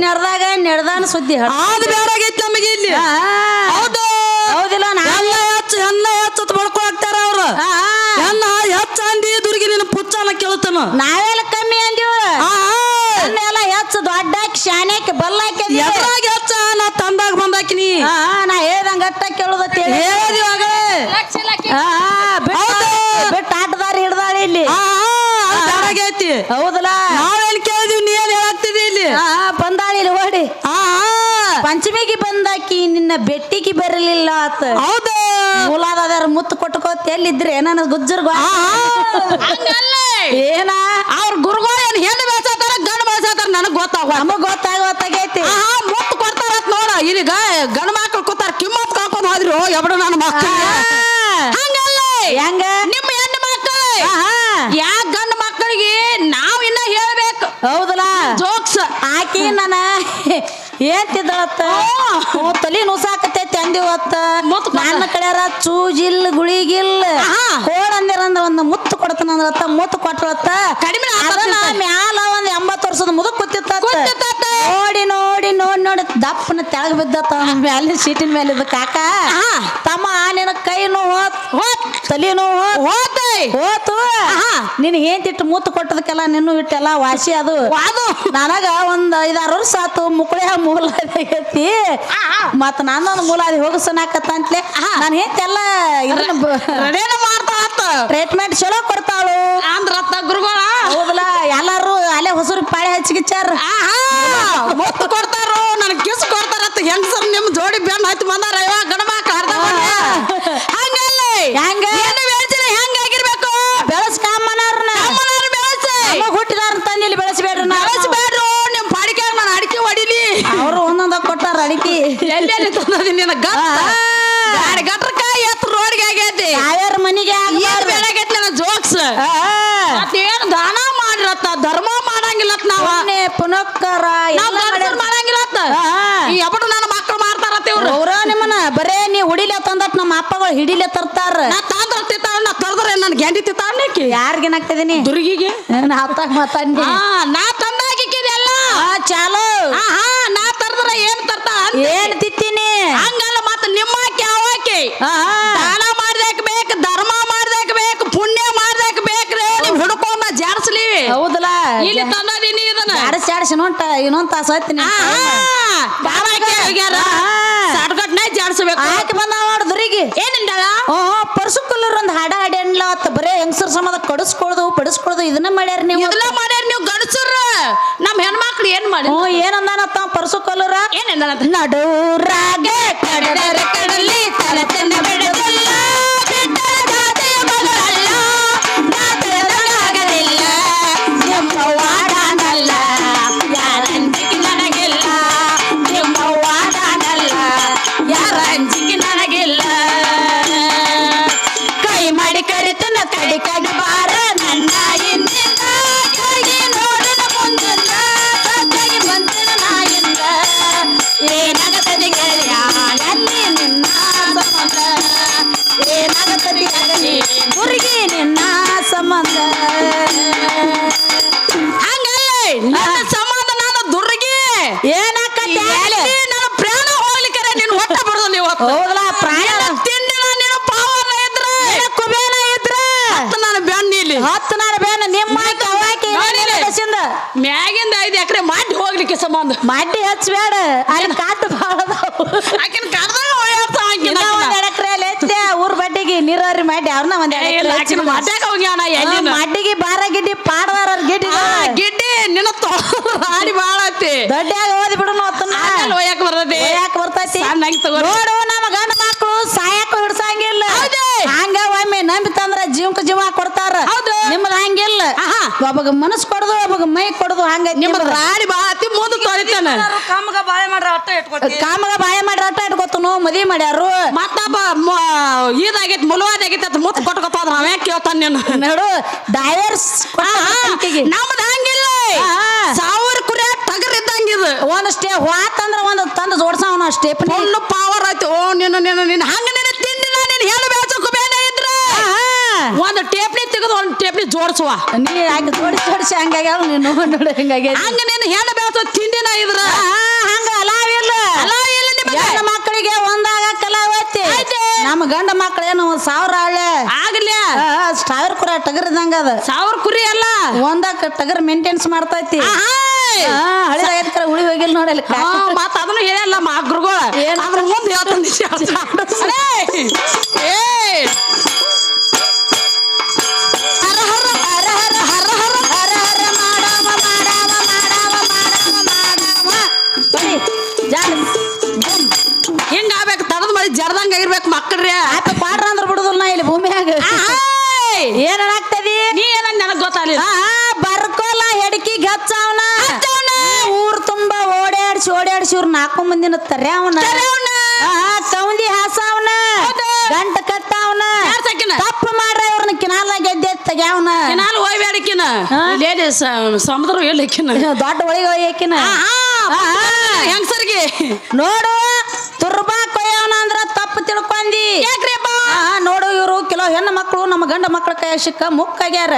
ನೆಡ್ದಾಗ ನೆಡ್ದಾನ ಸುದ್ದಿ ಆದ ಬೇಡಾಗೈತಿ ನಮಗೆ ಇಲ್ಲಿ ಹೌದು ಹೌದಿಲ್ಲ ಹೆಣ್ಣ ಹೆಚ್ಚತ್ ಬಡ್ಕೊ ಹಾಕ್ತಾರ ಅವ್ರ ಹೆಣ್ಣ ಹೆಚ್ಚ ಅಂದಿ ದುರ್ಗಿ ನಿನ್ನ ಪುಚ್ಚನ ಕೇಳ್ತಾನ ನಾವೆಲ್ಲ ಕಮ್ಮಿ ಅಂದಿವ ಎಲ್ಲ ಹೆಚ್ಚು ದೊಡ್ಡಾಕಿ ಶಾನ್ಯಾಕಿ ಬಲ್ಲಾಕಿ ಎದ್ರಾಗ ಹೆಚ್ಚ ನಾ ತಂದಾಗ ಬಂದಾಕಿನಿ ನಾ ಹೇಳ್ದಂಗ ಅಟ್ಟ ಕೇಳುದತ್ತೆ ಹೇಳಿವಾಗ ಬಿಟ್ಟು ಆಟದಾರಿ ಹಿಡ್ದಾಳಿ ಇಲ್ಲಿ ಬೇಡಾಗೈತಿ ಹೌದಲ್ಲ ನಾವೇನ್ ಕೇಳಿದ್ವಿ ನೀ ಏನ್ ಹೇಳಾಗ್ತಿದಿ ಇಲ್ಲಿ ಬಂದಾಳಿ ಇಲ್ಲಿ ಓಡಿ ಪಂಚಮಿಗೆ ಬಂದಾಕಿ ನಿನ್ನ ಬೆಟ್ಟಿಗೆ ಬರಲಿಲ್ಲ ಆತ ಹೌದು ಮೂಲಾದಾರ ಮುತ್ತು ಕೊಟ್ಕೋತ ಎಲ್ಲಿದ್ರೆ ನನ್ನ ಗುಜ್ಜರ್ ಏನ ಅವ್ರ ಗುರುಗಳು ಏನ್ ಹೆಣ್ಣು ಬೆಳ್ಸಾತಾರ ಗಂಡು ಬೆಳ್ಸಾತಾರ ನನಗ್ ನಮಗ್ ಗೊತ್ತಾಗೈತಿ ಮುತ್ತು ಕೊಡ್ತಾರ ನೋಡ ಇಲ್ಲಿ ಗಂಡ ಮಕ್ಳು ಕೂತಾರ ಕಿಮ್ಮತ್ ಕಾಕೊಂಡ್ ಹೋದ್ರು ಎಬಡ ನನ್ನ ಮಕ್ಕಳು ಹಂಗಲ್ಲ ಹೆಂಗ ನಿಮ್ಮ ಹೆಣ್ಣು ಮಕ್ಕಳು ಯಾಕ ಗಂಡ ಮಕ್ಕಳಿಗೆ ನಾವ್ ಇನ್ನ ಹೇಳ್ಬೇಕು ಹೌದಲ್ಲ ಜೋಕ್ಸ್ ಆಕಿ ನನ್ನ ಏನ್ತಿದ್ದಳತ್ತ ತಲಿ ನುಸಾಕತೈತಿ ಅಂದಿವತ್ತ ನನ್ನ ಕಡೆಯಾರ ಚೂಜಿಲ್ ಗುಳಿಗಿಲ್ ಕೋಡಂದಿರಂದ್ರ ಒಂದು ಮುತ್ತು ಕೊಡ್ತಾನಂದ್ರತ್ತ ಮುತ್ತು ಕೊಟ್ಟಳತ್ತ ಕಡಿಮೆ ಮ್ಯಾಲ ಒಂದ್ 80 ವರ್ಷದ ಮುದುಕ್ ಕೂತಿತ್ತ ನೋಡಿ ನೋಡಿ ನೋಡಿ ನೋಡಿ ದಪ್ಪನ ತೆಳಗ್ ಬಿದ್ದತ್ತ ಮ್ಯಾಲಿನ ಸೀಟಿನ ಮೇಲೆ ಇದ್ದ ಕಾಕ ತಮ್ಮ ನಿನ್ನ ಕೈ ಹೋತ್ ತಲಿ ಹೋತು ನಿನ್ ಏನ್ತಿಟ್ಟು ಮುತ್ತು ಕೊಟ್ಟದಕ್ಕೆಲ್ಲ ನಿನ್ನೂ ಇಟ್ಟೆಲ್ಲ ವಾಸಿ ಅದು ನನಗ ಒಂದ್ 5-6 ವರ್ಷ ಆತು ಮುಕ್ಕಳೆ ಮೂಲಾದಿ ಆಗೈತಿ ಮತ್ತ ನಾನೊಂದು ಮೂಲಾದಿ ಹೋಗಸನಾಕತ್ತ ಅಂತಲೇ ನಾನು ಹೇಳ್ತೆಲ್ಲ ಇದನ್ನ ಮಾಡ್ತಾ ಟ್ರೀಟ್ಮೆಂಟ್ ಚಲೋ ಕೊಡ್ತಾಳು ಅಂದ್ರತ್ತ ಗುರುಗಳ ಹೌದಲ್ಲ ಎಲ್ಲಾರು ಅಲ್ಲೇ ಹೊಸರು ಪಾಳೆ ಹಚ್ಚಿಗಿಚ್ಚಾರ ಮುತ್ತು ಕೊಡ್ತಾರೋ ನನ್ ಕಿಸ್ ಕೊಡ್ತಾರತ್ತ ಹೆಂಗಸರ್ ನಿಮ್ ಜೋಡಿ ಬೆಣ್ಣ ಹತ್ತಿ ಬಂದಾರ ಇವಾಗ ಗಣಮಕ್ಕ ಹಂಗಲ್ಲ ಹೆಂಗ ಹೆಂಗಾಗಿರ್ಬೇಕು ಬೆಳಸ್ಕಾಮನವ್ರನ್ನ ಹುಟ್ಟಿದಾರ ತಂದಿಲ್ಲಿ ಬೆಳೆಸಬೇಡ್ರಿ ಬೆಳೆಸಬೇಡ್ರು ನಿಮ್ ಬಾಡಿಕೆ ನಾನು ಅಡಿಕೆ ಹೊಡಿಲಿ ಅವರು ಒಂದೊಂದ ಕೊಟ್ಟಾರ ಅಡಿಕೆ ಎಲ್ಲೆಲ್ಲಿ ತಂದದಿ ನಿನ್ನ ಗಟ್ರಕ ಎತ್ತು ರೋಡ್ಗೆ ಆಗೈತಿ ಯಾವ್ಯಾರ ಮನಿಗೆ ಬೆಳಗೈತಿ ನನ್ನ ಜೋಕ್ಸ್ ಏನ್ ದಾನ ಮಾಡಿರತ್ತ ಧರ್ಮ ಮಾಡಂಗಿಲ್ಲತ್ ನಾವ ಪುನಃಕರ ಮಾಡಂಗಿಲ್ಲತ್ತ ಈ ಎಬಡು ನನ್ನ ಮಕ್ಕಳು ಮಾಡ್ತಾರತ್ತ ಇವ್ರು ಅವ್ರ ನಿಮ್ಮನ ಬರೇ ನೀ ಹುಡಿಲೆ ತಂದಟ್ ನಮ್ಮ ಅಪ್ಪಗಳು ಹಿಡಿಲೆ ತರ್ತಾರ ನಾ ತಾಂದ್ರ ತಿತ್ತಾಳ ನಾ ತರ್ದ್ರೆ ನನ್ ಗ್ಯಾಂಡಿ ತಿತ್ತಾಳಕ್ಕೆ ಯಾರಿಗೇನಾಗ್ತದೀನಿ ದುರ್ಗಿಗೆ ಹತ್ತಾಗ ಮಾತಾಡಿ ನಾ ತಂದಾಕಿಕ್ಕಿದೆಲ್ಲ ಚಾಲು ನಾ ತರ್ದ್ರ ಏನ್ ತರ್ತ ಏನ್ ತಿತ್ತೀನಿ ಹಂಗಲ್ಲ ಮತ್ತ ನಿಮ್ಮಾಕಿ ಅವಾಕಿ ದಾನ ಮಾಡ್ದಕ್ ಬೇಕು ಧರ್ಮ ಮಾಡ್ದಕ್ ಬೇಕು ಪುಣ್ಯ ಮಾಡ್ದಕ್ ಬೇಕ್ರಿ ನಿಮ್ ಹಿಡ್ಕೊಂಡ ಜಾಡ್ಸ್ಲಿ ಹೌದಲ್ಲ ಇಲ್ಲಿ ತಂದದೀನಿ ಇದನ್ನ ಜಾಡಿಸಿ ಇನ್ನೊಂದ್ ತಾಸ ಹತ್ತೀನಿ ಸಾಟ್ಗಟ್ನ ಜಾಡ್ಸ್ಬೇಕು ಆಕೆ ಬಂದಾವ ದುರಿಗೆ ಏನಿಂದಾಳ ಪರ್ಸುಕಲ್ಲೂರ್ ಒಂದ್ ಹಾಡ ಹಾಡಿ ಅನ್ಲ ಬರೇ ಹೆಂಗಸರ್ ಸಮಾದ ಪಡಿಸ್ಕೊಳ್ದು ಇದನ್ನ ಮಾಡ್ಯಾರ ನೀವು ಇದೆಲ್ಲ ಮಾಡ್ಯಾರ ನೀವು ಗಂಡಸರ ನಮ್ ಹೆಣ್ಮಕ್ಳು ಏನ್ ಮಾಡಿ ಏನಂದಾನತ್ತ ಪರ್ಸುಕಲ್ಲೂರ ಏನಿಂದ ನಡುರಾಗೆ ಕಡಲರ ಕಡಲಿ ತಲತನ ಬಿಡದಲ್ಲ ನಿನ್ನ ಸಂಬಂಧ ಸಂಬಂಧ ನಾನು ದುರ್ಗಿ ಏನಾಕತಿ ನನ್ನ ಪ್ರಾಣ ಹೋಗ್ಲಿಕ್ಕೆ ನೀನು ಹೊಟ್ಟ ಬರೋದು ನೀವು ಹೌದಲ್ಲ ಪ್ರಾಣ ತಿಂಡಿನ ನೀನು ಪಾವನ ಇದ್ರ ಕುಬೇನ ಇದ್ರ ನಾನು ಬೆಣ್ಣಿಲಿ ಹತ್ತು ನಾನು ಬೇನ ನಿಮ್ಮ ಅವಾಕಿ ಮ್ಯಾಗಿಂದ 5 ಎಕರೆ ಮಾಡಿ ಹೋಗ್ಲಿಕ್ಕೆ ಸಂಬಂಧ ಮಡ್ಡಿ ಹಚ್ಬೇಡ ಅಲ್ಲಿ ಕಾಟು ಬಾಳ ಆಕಿನ ಕರ್ದಾಗ ಓಡಾಡ್ತಾ ಊರ್ ಬಡ್ಡಿಗೆ ನೀರಾವರಿ ಮಾಡಿ ಅವ್ರನ್ನ ಒಂದ್ ಮಡ್ಡಿಗೆ ಬಾರ ಗಿಡ್ಡಿ ಪಾಡದಾರ ಗಿಡ್ಡಿ ಗಿಡ್ಡಿ ನಿನ್ನ ಹಾಡಿ ಬಾಳತಿ ದೊಡ್ಡಾಗ ಓದಿ ಬಿಡು ಒಯ್ಯಾಕ ಬರ್ತೈತಿ ಯಾಕೆ ಬರ್ತೈತಿ ನೋಡು ನಮ್ಮ ಗಂಡ ಮಕ್ಕಳು ಸಾಯಕ ಹಿಡ್ಸಂಗಿಲ್ಲ ಹಂಗ ಒಮ್ಮೆ ನಂಬಿ ತಂದ್ರ ಜೀವಕ್ಕೆ ಜೀವ ಕೊಡ್ತಾರ ನಿಮ್ದ ಹಂಗಿಲ್ಲ ಒಬ್ಬಗ ಮನಸ್ ಕೊಡದು ಒಬ್ಬಗ ಮೈ ಕೊಡದು ಹಂಗ ನಿಮ್ಮ ರಾಡಿ ಬಾಳತಿ ಮುಂದೆ ತೊಳಿತಾನ ಕಾಮಗ ಬಾಳೆ ಮಾಡ್ರ ಅಟ್ಟ ಇಟ್ಕೊತನು ಮದ್ವಿ ಮಾಡ್ಯಾರು ಮತ್ತಪ್ಪ ಇದಾಗೈತಿ ಮುಲುವಾದಾಗೈತಿ ಮುತ್ತು ಕೊಟ್ಕೊತ ನಾವೇ ಕೇಳ್ತಾನ ನೀನು ನೋಡು ಡೈವರ್ಸ್ ನಮ್ದು ಹಂಗಿಲ್ಲ 1000 ಕುರಿ ಟಗರ್ ಇದ್ದಂಗಿದು ಒಂದಷ್ಟೇ ಹೋತಂದ್ರ ಒಂದು ತಂದು ಜೋಡ್ಸವನ ಸ್ಟೆಪ್ ಪವರ್ ಆಯ್ತು ಓ ನೀನು ಹಂಗ ನಿನ್ನ ತಿಂಡಿನ ನೀನು ಹೇಳು ಬೇಸಕ್ಕು ಬೇಡ ಇದ್ರ ಒಂದು ಟೇಪ್ನಿ ತೆಗೆದು ಒಂದು ಟೇಪ್ನಿ ಜೋಡಿಸುವ ನೀ ಯಾಕೆ ಜೋಡಿಸಿ ಹಂಗಾಗ್ಯಾವ ನೀನು ನೋಡಿ ಹಿಂಗಾಗಿ ಹಂಗ ನೀನು ಹೆಣ್ಣು ಬೆಳೆಸೋ ತಿಂಡಿನ ಇದ್ರ ಹಂಗ ಅಲಾವಿಲ್ಲ ಗಂಡ ಮಕ್ಕಳಿಗೆ ಒಂದಾಗ ಕಲಾವತಿ ನಮ್ಮ ಗಂಡ ಮಕ್ಕಳೇನು 1000 ಹಳ್ಳೆ ಆಗ್ಲಿ 1000 ಕುರ ಟಗರ್ದಂಗ ಅದ 1000 ಕುರಿ ಅಲ್ಲ ಒಂದಕ್ಕ ಟಗರ್ ಮೇಂಟೆನ್ಸ್ ಮಾಡ್ತೈತಿ ಹಳಿದಾಗರ ಉಳಿ ಹೋಗಿಲ್ಲ ನೋಡಲ್ಲ ಮತ್ತ ಅದನ್ನು ಹೇಳಲ್ಲ ಮಗ್ರುಗಳು ಅದ್ರ ಮುಂದೆ ಹಿಂಗಾಗ್ಬೇಕು ತಡದ್ ಮಾಡಿ ಜರ್ದಂಗ ಆಗಿರ್ಬೇಕು ಮಕ್ಕಳ್ರಿ ಆತ ಪಾಡ್ರ ಅಂದ್ರ ಬಿಡುದಿಲ್ಲ ನಾ ಇಲ್ಲಿ ಭೂಮಿಯಾಗ ಏನಾಗ್ತದಿ ನೀ ಏನ ನನಗ್ ಗೊತ್ತಾಗಲಿಲ್ಲ ಬರ್ಕೋಲ ಹೆಡಕಿಗೆ ಹಚ್ಚವನ ಊರ್ ತುಂಬಾ ಓಡಾಡ್ಸಿ ಇವ್ರ 4 ಮಂದಿನ ತರ್ಯಾವನ ಕೌಂದಿ ಹಾಸವನ ಗಂಟ ಕಟ್ಟವನ ತಪ್ಪು ಮಾಡ್ರ ಇವ್ರನ್ನ ಕಿನಾಲ ಗೆದ್ದೆ ತೆಗ್ಯಾವನ ಕಿನಾಲ್ ಹೋಯ್ಬೇಡಕಿನ ಸಮುದ್ರ ಹೇಳಿಕಿನ ದೊಡ್ಡ ಒಳಗೆ ಒಯ್ಯಕಿನ ಹೆಂಗಸರಿಗೆ ನೋಡು ತುರ್ಬಾ ಕೊಯ್ಯವನ ಅಂದ್ರ ತಪ್ಪು ತಿಳ್ಕೊಂಡಿ ನೋಡು ಇವ್ರು ಕೆಲವು ಹೆಣ್ಣು ಮಕ್ಕಳು ನಮ್ಮ ಗಂಡ ಮಕ್ಕಳ ಕೈ ಸಿಕ್ಕ ಮುಕ್ಕಾಗ್ಯಾರ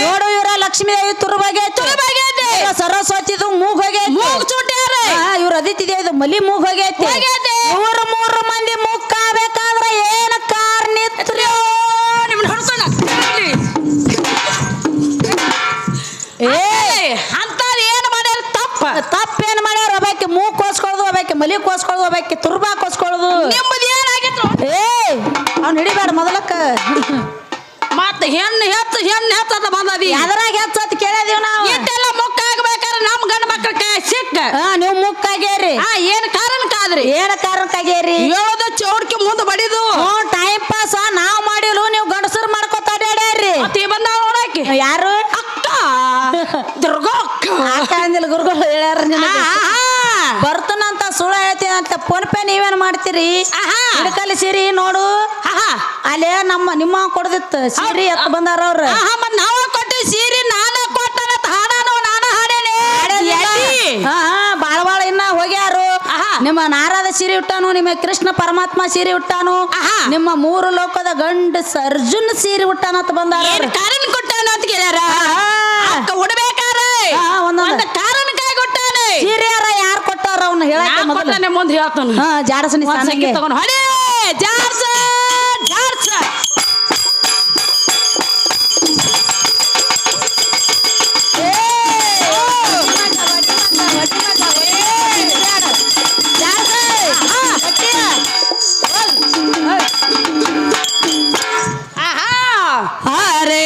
ನೋಡು ಇವ್ರ ಲಕ್ಷ್ಮೀ ದೇವಿ ತುರ್ಬಾಗೆ ಸರಸ್ವತಿದು ಮೂಗ್ ಹೋಗೈತಿ ಇವ್ರ ಅದಿತಿ ದೇವಿ ಮಲಿ ಮೂಗ್ ಹೋಗೈತಿ ಇವ್ರು 3 ಮಂದಿ ಮುಕ್ಕಾಗಬೇಕಾದ್ರ ಏನ ಕಾರ್ನಿತ್ರಿ ಏನ್ ಮಾಡ್ಯಾರ ತಪ್ಪೇನ್ ಮಾಡ್ಯಾರ ಒಬ್ಬಾಕಿ ಮೂಗ್ ಕೋಸ್ಕೊಳ್ಳೋದು ಒಬ್ಬಾಕಿ ಮಲಿ ಕೋಸ್ಕೊಳ್ಳೋದು ಒಬ್ಬಾಕಿ ತುರ್ಬಾ ಕೋಸ್ಕೊಳ್ಳೋದು ಅವ್ನು ಹಿಡಿಬೇಡ ಮೊದಲಕ್ಕ ಮತ್ತ ಹೆಣ್ಣು ಹೆಚ್ಚ ಬಂದದಿ ಅದ್ರಾಗ ಹೆಚ್ಚತ್ ಕೇಳಿದೀವಿ ನಾವು ಇಟ್ಟೆಲ್ಲ ಮುಕ್ಕಾಗ್ಬೇಕಾದ್ರೆ ನಮ್ ಗಂಡ ಮಕ್ಕಳ ಕೈ ಸಿಕ್ಕ ನೀವು ಮುಕ್ಕಾಗ್ಯಾರಿ ಏನ್ ಕಾರಣಕ್ಕಾದ್ರಿ ಏನ ಕಾರಣಕ್ಕಾಗ್ಯಾರಿ ಹೇಳೋದು ಚೌಡ್ಕಿ ಮುಂದೆ ಬಡಿದು ಟೈಮ್ ಪಾಸ್ ನಾವ್ ಮಾಡಿಲು ನೀವು ಗಂಡಸರು ಮಾಡ್ಕೊತ ಅಡ್ಯಾಡ್ಯಾರಿ ಬಂದ ನೋಡಾಕಿ ಯಾರು ಅಕ್ಕ ದುರ್ಗಾ ಅಕ್ಕ ಅಂದಿಲ್ಲ ಗುರುಗಳು ಹೇಳ್ಯಾರ ಬರ್ತನಂತ ಸುಳ್ಳು ಹೇಳ್ತೀನಿ ಅಂತ ಫೋನ್ ಪೇ ನೀವೇನ್ ಮಾಡ್ತೀರಿ ಹಿಡ್ಕಲ್ಲಿ ಸೀರಿ ನೋಡು ಅಲ್ಲೇ ನಿಮ್ಮ ಕೊಡದಿತ್ತು ಸೀರಿ ಎತ್ತ ಬಂದಾರ ಅವ್ರ ನಾವ ಕೊಟ್ಟಿ ಸೀರಿ ನಾನ ಕೊಟ್ಟನ ಹಾಡಾನು ನಾನು ಹಾಡೇನೆ ಬಾಳ ಇನ್ನ ಹೋಗ್ಯಾರು ನಿಮ್ಮ ನಾರದ ಸೀರೆ ಉಟ್ಟಾನು ನಿಮ್ಮ ಕೃಷ್ಣ ಪರಮಾತ್ಮ ಸೀರೆ ಉಟ್ಟಾನು ನಿಮ್ಮ 3 ಲೋಕದ ಗಂಡ ಸರ್ಜುನ್ ಸೀರೆ ಉಟ್ಟಾನಂತ ಬಂದಾರ ಕಾರಣ ಕೊಟ್ಟಾನ ಅಂತ ಕೇಳ್ಯಾರ ಉಡ್ಬೇಕಾರ ಒಂದೊಂದು ಕಾರಣಕ್ಕಾಗಿ ಕೊಟ್ಟಾನೆ ಸೀರೆ ಯಾರು ಕೊಟ್ಟಾರ ಅವ್ನ ಹೇಳಕ್ಕೆ ಮೊದಲು ಮುಂದೆ ಹೇಳ್ತಾನ ಜಾಡಸನಿ ತಗೊಂಡು ಹೊಡೆ ಜಾಡ್ಸ ಹರೇ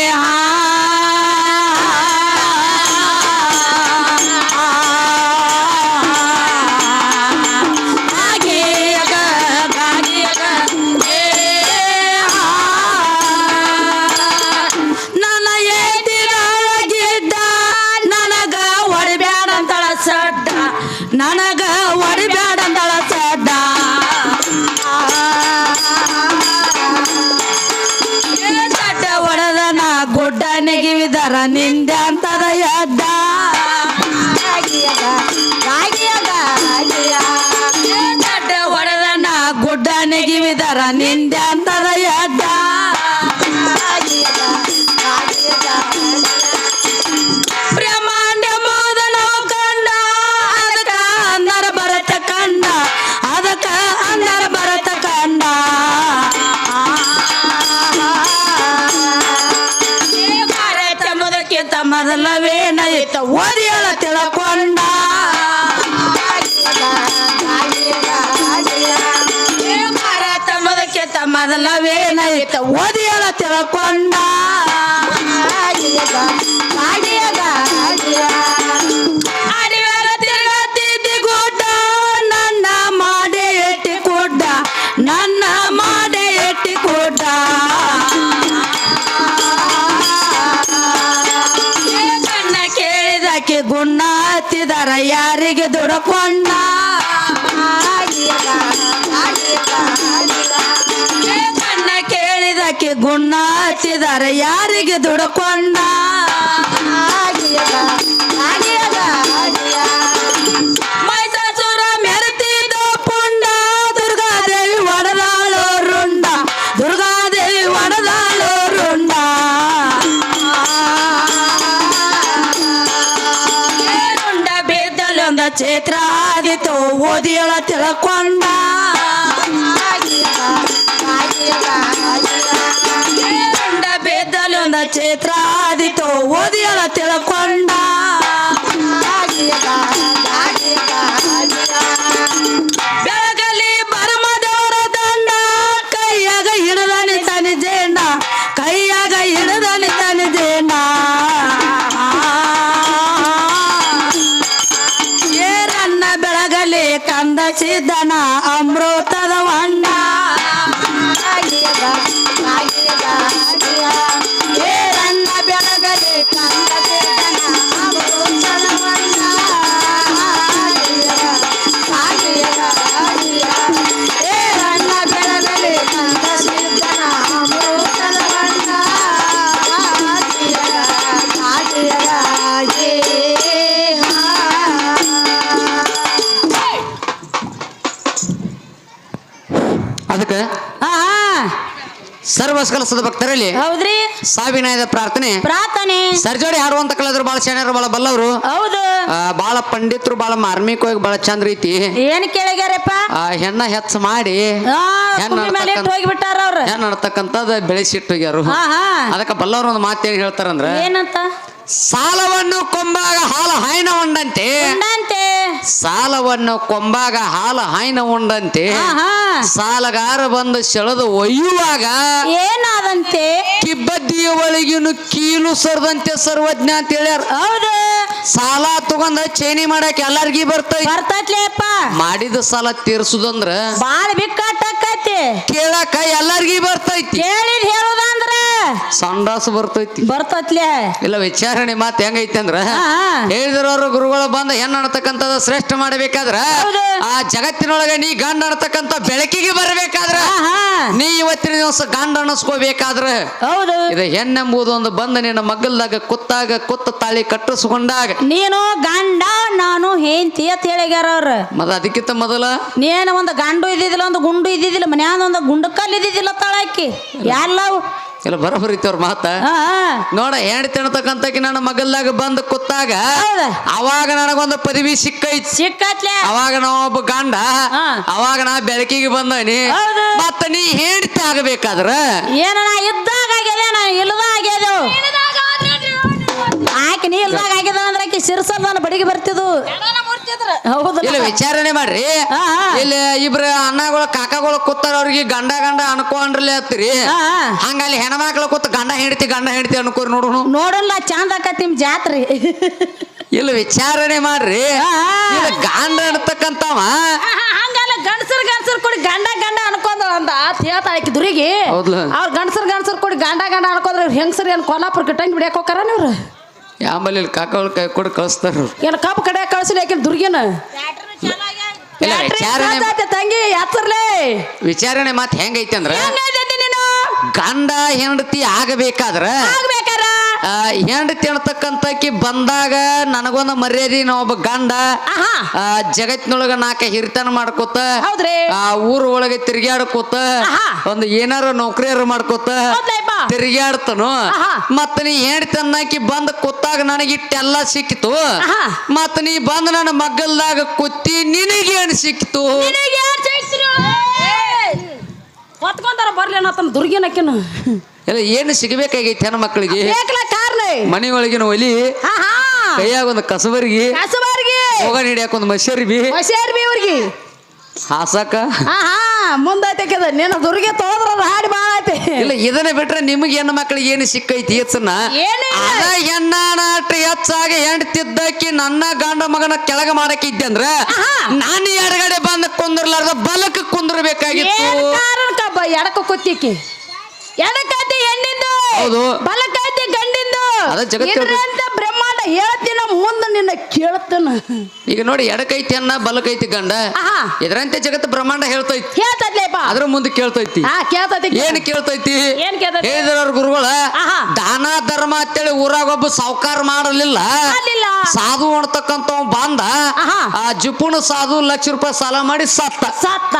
ನನಗ ಹೊಡಿಬ್ಯಾಡ ಅಂತಳ ಸಡ್ಡ ಸಡ್ಡ ಹೊಡೆದನ ಗುಡ್ಡ ನೆಗಿವಿದರ ನಿಂದೆ ಅಂತದ ಎಡ್ಡ ಸಡ್ಡ ಹೊಡೆದನ ಗುಡ್ಡ ನೆಗಿವಿದರ ನಿಂದೆ ಅಂತದ ಎಡ್ಡ ಮೊದಲವೇನೈತ ಓದಿಯಳ ತಿಳ್ಕೊಂಡ ಮೊದಕ್ಕಿಂತ ಮೊದಲವೇನೈತ ಓದಿಯಳ ತಿಳ್ಕೊಂಡ ಅಡಿವಾರ ತಿರುಗತ್ತಿದ್ದಿ ಗುಡ್ಡ ನನ್ನ ಮಾಡಿ ಎಟ್ಟಿ ಗುಡ್ಡ ನನ್ನ ಮಾಡಿ ಎಟ್ಟಿ ಗುಡ್ಡ ಗುಣ ಹತ್ತಿದರ ಯಾರಿಗೆ ದುಡಕೊಂಡ ಕಣ್ಣ ಕೇಳಿದಕ್ಕೆ ಗುಣ ಹತ್ತಿದರ ಯಾರಿಗೆ ದುಡಕೊಂಡ ಮೈಸಾಸುರ ಮೆರೆತಿದ್ದ ಪುಂಡ ದುರ್ಗಾದೇವಿ ಒಡದಾಳೋ ರುಂಡ ದುರ್ಗಾದೇವಿ ಒಡದಾಳೋ ರುಂಡ ಚೈತ್ರ ಆದಿತು ಓದಿಯಳ ತಿಳ್ಕೊಂಡ ಗಂಡ ಬೇದಲ್ಲಿ ಒಂದ ಚೈತ್ರ ಆದಿತು ಓದಿಯಳ ತಿಳ್ಕೊಂಡ ಬೆಳಗಲಿ ಬರಮದವರ ದಂಡ ಕೈಯಾಗ ಹಿಡದನಿ ತನಿ ಜೇಂಡ ಕೈಯಾಗ ಹಿಡದನಿ ತನಿ ಜೇಂಡ ಏರನ್ನ ಬೆಳಗಲಿ ಕಂದ ಸಿದ್ದನ ಅಮೃತದ ಹೊಂಡ ಏರನ್ನ ಬೆಳಗಲಿ ಕಂದ ಸಿದ್ದನ ಅಮೃತದ ಹೊಂಡ ಏರನ್ನ ಬೆಳಗಲಿ ಕಂದ ಸಿದ್ದನ ಅಮೃತದ ಹೊಂಡ ಅದಕ್ಕೆ ಸರ್ವಸ್ಕಲಸದ ಭಕ್ತರಲ್ಲಿ ಹೌದ್ರಿ ಸಾವಿನಾಯದ ಪ್ರಾರ್ಥನೆ ಪ್ರಾರ್ಥನೆ ಸರ್ಜೋಡಿ ಹಾಡುವಂತ ಕಲಾವಿದರು ಬಹಳ ಶಾಣ್ಯರು ಬಹಳ ಬಲ್ಲವರು ಹೌದು ಬಹಳ ಪಂಡಿತರು ಬಹಳ ಮಾರ್ಮಿಕವಾಗಿ ಬಹಳ ಚಂದ ರೀತಿ ಏನ್ ಕೇಳಿಗ್ಯಾರಪ್ಪ ಹೆಣ್ಣ ಹೆಚ್ಚ ಮಾಡಿ ಕುಂಬಿ ಮೇಲೆ ಇಟ್ಟು ಹೋಗಿಬಿಟ್ಟಾರ ಅವ್ರ ಹೆಣ್ಣ ನಡ್ತಕ್ಕಂಥದ್ದು ಬೆಳೆಸಿಟ್ಟು ಹೋಗ್ಯಾರು ಹಾ ಹಾ ಅದಕ್ಕೆ ಬಲ್ಲವರು ಒಂದು ಮಾತು ಏನ್ ಹೇಳ್ತಾರಂದ್ರ ಏನಂತ ಸಾಲವನ್ನು ಕೊಂಬಾಗ ಹಾಲು ಹಾಯ್ನ ಉಂಡಂತೆ ಉಂಡಂತೆ ಸಾಲವನ್ನು ಕೊಂಬಾಗ ಹಾಲು ಹಾಯ್ನ ಉಂಡಂತೆ ಹಾ ಹಾ ಸಾಲಗಾರ ಬಂದು ಸೆಳೆದು ಒಯ್ಯುವಾಗ ಏನಾದಂತೆ ಕಿಬ್ಬದ್ದಿಯ ಒಳಗಿನ ಕೀಲು ಸರ್ದಂತೆ ಸರ್ವಜ್ಞ ಅಂತ ಹೇಳ್ಯಾರ ಹೌದು ಸಾಲ ತಗೊಂಡ ಚೇನಿ ಮಾಡಕ್ ಎಲ್ಲಾರ್ಗಿ ಬರ್ತೈತಿ ಬರ್ತೈತ್ಲೇಪ್ಪ ಮಾಡಿದ ಸಾಲ ತೀರ್ಸುದಂದ್ರ ಬಾಳ ಬಿಕ್ಕಟ್ಟಾಕೈತಿ ಕೇಳಾಕ ಎಲ್ಲಾರ್ಗಿ ಬರ್ತೈತಿ ಕೇಳಿದ್ ಹೇಳುದಂದ್ರ ಸಂಡಾಸ ಬರ್ತೈತಿ ಬರ್ತೈತ್ಲೆ ಇಲ್ಲ ವಿಚಾರಣೆ ಮಾತು ಹೆಂಗೈತಿ ಅಂದ್ರ ಹಾ ಹೇಳಿದ್ರವ್ರು ಗುರುಗಳು ಬಂದ ಹೆಣ್ಣು ಅನ್ನತಕ್ಕಂಥದ್ದು ಶ್ರೇಷ್ಠ ಮಾಡಬೇಕಾದ್ರ ಹೌದು. ಆ ಜಗತ್ತಿನೊಳಗೆ ನೀ ಗಂಡ ಅನ್ನತಕ್ಕಂಥ ಬೆಳಕಿಗೆ ಬರಬೇಕಾದ್ರ ಹಾ ಹಾ ನೀ ಇವತ್ತಿನ ದಿವಸ ಗಂಡ ಅನ್ನಿಸ್ಕೋಬೇಕಾದ್ರ ಹೌದು ಇದು ಹೆಣ್ಣೆಂಬುದು ಒಂದು ಬಂದ ನಿನ್ನ ಮಗ್ಗಲ್ದಾಗ ಕುತ್ತ ತಾಳಿ ಕಟ್ಟಿಸ್ಕೊಂಡಾಗ ನೀನು ಗಂಡ ನಾನು ಹೆಂಡತಿ ಅಂತ ಹೇಳಿಗ್ಯಾರ ಅವ್ರ ಮತ್ತ ಅದಕ್ಕಿಂತ ಮೊದಲ ನೀನು ಒಂದು ಗಂಡು ಇದ್ದಿದ್ದಿಲ್ಲ ಒಂದು ಗುಂಡು ಇದ್ದಿದ್ದಿಲ್ಲ ಮನ್ಯಾಗ ಒಂದು ಗುಂಡಕಲ್ ಇದ್ದಿದ್ದಿಲ್ಲ ತಳಾಕಿ ಎಲ್ಲವು ಇಲ್ಲ ಬರೋಬರಿತಿ ಅವ್ರ ಮಾತ ಹಾ ನೋಡ ಹೆಂಡತಿ ಅನ್ನತಕ್ಕಂಥಕಿ ನನ್ನ ಮಗಲ್ದಾಗ ಬಂದು ಕುತ್ತಾಗ ಹೌದ ಅವಾಗ ನನಗೊಂದು ಪದವಿ ಸಿಕ್ಕೈತಿ ಸಿಕ್ಕತ್ಲೆ ಅವಾಗ ನಾವೊಬ್ಬ ಗಂಡ ಹಾ. ಅವಾಗ ನಾ ಬೆಳಕಿಗೆ ಬಂದನಿ ಹೌದು. ಮತ್ತ ನೀ ಹೆಂಡತಿ ಆಗಬೇಕಾದ್ರ ಏನ ನಾ ಇದ್ದಾಗ ಆಗ್ಯದ ನಾ ಇಲ್ದ ಆಗ್ಯದ ಆಕೆ ನೀ ಇಲ್ದಾಗ ಆಗ್ಯದ ಅಂದ್ರೆ ಆಕೆ ಸಿರ್ಸಲ್ದಾನ ಬಡಿಗೆ ಬರ್ತಿದ್ವು ಹೌದು ಇಲ್ಲ ವಿಚಾರಣೆ ಮಾಡ್ರಿ ಹಾ, ಹಾ. ಇಲ್ಲಿ ಇಬ್ರ ಅಣ್ಣಗಳು ಕಾಕಗಳು ಕೂತಾರ ಅವ್ರಿಗೆ ಗಂಡ ಅನ್ಕೊಂಡ್ರಲಿ ಹತ್ತಿರಿ ಹಾ ಹಂಗಲ್ಲಿ ಹೆಣ್ಮಕ್ಳು ಕೂತ್ ಗಂಡ ಹೆಂಡತಿ ಅನ್ಕೋರಿ ನೋಡೋಣ ನೋಡಲ್ಲ ಚಂದ ಆಕತಿ ನಿಮ್ ಜಾತ್ರೆ ಇಲ್ಲ ವಿಚಾರಣೆ ಮಾಡ್ರಿ ಹಾ, ಹಾ. ಇಲ್ಲ ಗಂಡ ಅನ್ನತಕ್ಕಂತವ ಹಂಗಲ್ಲ ಗಂಡಸರ್ ಕೊಡಿ ಗಂಡ ಅನ್ಕೊಂಡ ಅಂತ ಹೇಳ್ತಾ ಆಕಿ ದುರಿಗೆ ಹೌದ್ಲ? ಅವ್ರ ಗಂಡಸರ್ ಕೊಡಿ ಗಂಡ ಅನ್ಕೊಂಡ್ರ ಹೆಂಗಸರಿ ಏನ್ ಕೊಲ್ಲಾಪುರ ಟಂಗಿ ಬಿಡಿಯಾಕ ಹೋಗಾರ ನೀವ್ರು ಆಮೇಲೆ ಇಲ್ಲಿ ಕಾಕಗಳು ಕೈ ಕೊಡಿ ಕಳಿಸ್ತಾರ ಏನ್ ಕಬ್ಬು ಕಡೆ ಕಳ್ಸಲಿ ಆಕಿನ ದುರ್ಗಿನ ಇಲ್ಲ ವಿಚಾರಣೆ ತಂಗಿ ಯಾತ್ರಲೇ ವಿಚಾರಣೆ ಮಾತು ಹೆಂಗೈತಿ ಅಂದ್ರ ನೀನು ಗಂಡ ಹೆಂಡತಿ ಆಗಬೇಕಾದ್ರ ಆಗ್ಬೇಕಾರ ಹೆಂಡತಿ ಅನ್ನತಕ್ಕಂತಕಿ ಬಂದಾಗ ನನಗೊಂದು ಮರ್ಯಾದೆ ಒಬ್ಬ ಗಂಡ ಆಹಾ ಜಗತ್ತಿನೊಳಗ ನಾಕ ಹಿರಿತನ ಮಾಡ್ಕೋತ ಹೌದ್ರಿ ಆ ಊರ ಒಳಗೆ ತಿರ್ಗ್ಯಾಡ್ಕೋತ ಆಹಾ. ಒಂದು ಏನಾರ ನೌಕರಿಯಾರ ಮಾಡ್ಕೋತ ಹೌದ್ಲಪ್ಪ ತಿರ್ಗ್ಯಾಡ್ತನು ಆಹಾ. ಮತ್ತ ನೀ ಹೆಂಡತಿ ಅನ್ನಕಿ ಬಂದ ಕೂತಾಗ ನನಗಿಟ್ಟೆಲ್ಲ ಸಿಕ್ಕಿತು ಆಹಾ. ಮತ್ತ ನೀ ಬಂದ ನನ್ನ ಮಗ್ಗಲ್ದಾಗ ಕೂತಿ ನಿನಗೇನು ಸಿಕ್ಕಿತು ಹೊತ್ಕೊಂತಾರ ಬರ್ಲಿ ಅನ್ನತನ ದುರ್ಗಿನಕ್ಕಿನ ಎಲ್ಲ ಏನು ಸಿಗಬೇಕಾಗೈತಿ ಹೆಣ್ಣು ಮಕ್ಕಳಿಗೆ ಬೇಕಲ್ಲ ಕಾರ್ಲೆ ಮನೆಯೊಳಗಿನ ಒಲಿ ಆಹಾ ಕೈಯಾಗ ಒಂದು ಕಸಬರಿಗೆ ಕಸಬಾರ್ಗಿ ಹೋಗ ಹಿಡಿಯಾಕ ಒಂದು ಮಸರ್ಬಿ ಹೊಸೇರ್ಬಿ ಅವ್ರಿಗೆ ಹಾಸಕ ಆಹಾ ಮುಂದೈತದ ನೀನು ದುರ್ಗೆ ತೊಳೆದ್ರ ಹಾಡಿ ಬಾಳ ಐತಿ ಇಲ್ಲ ಇದನ್ನ ಬಿಟ್ರೆ ನಿಮಗೆ ಹೆಣ್ಣು ಮಕ್ಕಳಿಗೆ ಏನು ಸಿಕ್ಕೈತಿ ಹೆಚ್ಚನ್ನ ಏನಿಲ್ಲ. ಅದ ಹೆಣ್ಣ ನಾಟ ಹೆಚ್ಚಾಗಿ ಹೆಂಡ್ತಿದ್ದಕ್ಕಿ ನನ್ನ ಗಂಡ ಮಗನ ಕೆಳಗ ಮಾಡಕ್ ಇದ್ದೆ ಅಂದ್ರ ಆಹಾ. ನಾನು ಎಡಗಡೆ ಬಂದ ಕುಂದ್ರಲಾರ್ದ ಬಲಕ್ಕೆ ಕುಂದ್ರಬೇಕಾಗಿತ್ತು ಏನ್ ಕಾರಣಕ್ಕ ಎಡಕ ಕುತ್ತಿಕ್ಕಿ ಎಡಕೈತಿ ಹೆಣ್ಣಿಂದು ಹೌದು. ಬಲಕೈತಿ ಗಂಡಿಂದು ಅದ ಜಗತ್ತು ಇದ್ರಂತ ಬ್ರಹ್ಮಾಂಡ ಹೇಳ್ತೀನ ಮುಂದೆ ನಿನ್ನ ಕೇಳ್ತಾನ ಈಗ ನೋಡಿ ಎಡಕೈತಿ ಅನ್ನ ಬಲಕೈತಿ ಗಂಡ ಆಹಾ ಇದರಂತೆ ಜಗತ್ತು ಬ್ರಹ್ಮಾಂಡ ಹೇಳ್ತೈತಿ ಹೇಳ್ತದ್ಲೇಪ ಅದ್ರ ಮುಂದೆ ಕೇಳ್ತೈತಿ ಹಾ ಕೇಳ್ತತಿ ಏನ್ ಕೇಳ್ತೈತಿ ಏನ್ ಕೇಳ್ತೈತಿ? ಹೇಳಿದ್ರ ಅವ್ರ ಗುರುಗಳ ಆಹಾ. ದಾನ ಧರ್ಮ ಅಂತೇಳಿ ಊರಾಗ ಒಬ್ಬ ಸಾವುಕಾರ ಮಾಡಲಿಲ್ಲ ಮಾಡ್ಲಿಲ್ಲ. ಸಾಧು ಅಂತಕ್ಕಂಥವ್ ಬಂದ ಆಹಾ. ಆ ಜಿಪುಣ ಸಾಧು ₹1,00,000 ಸಾಲ ಮಾಡಿ ಸತ್ತ.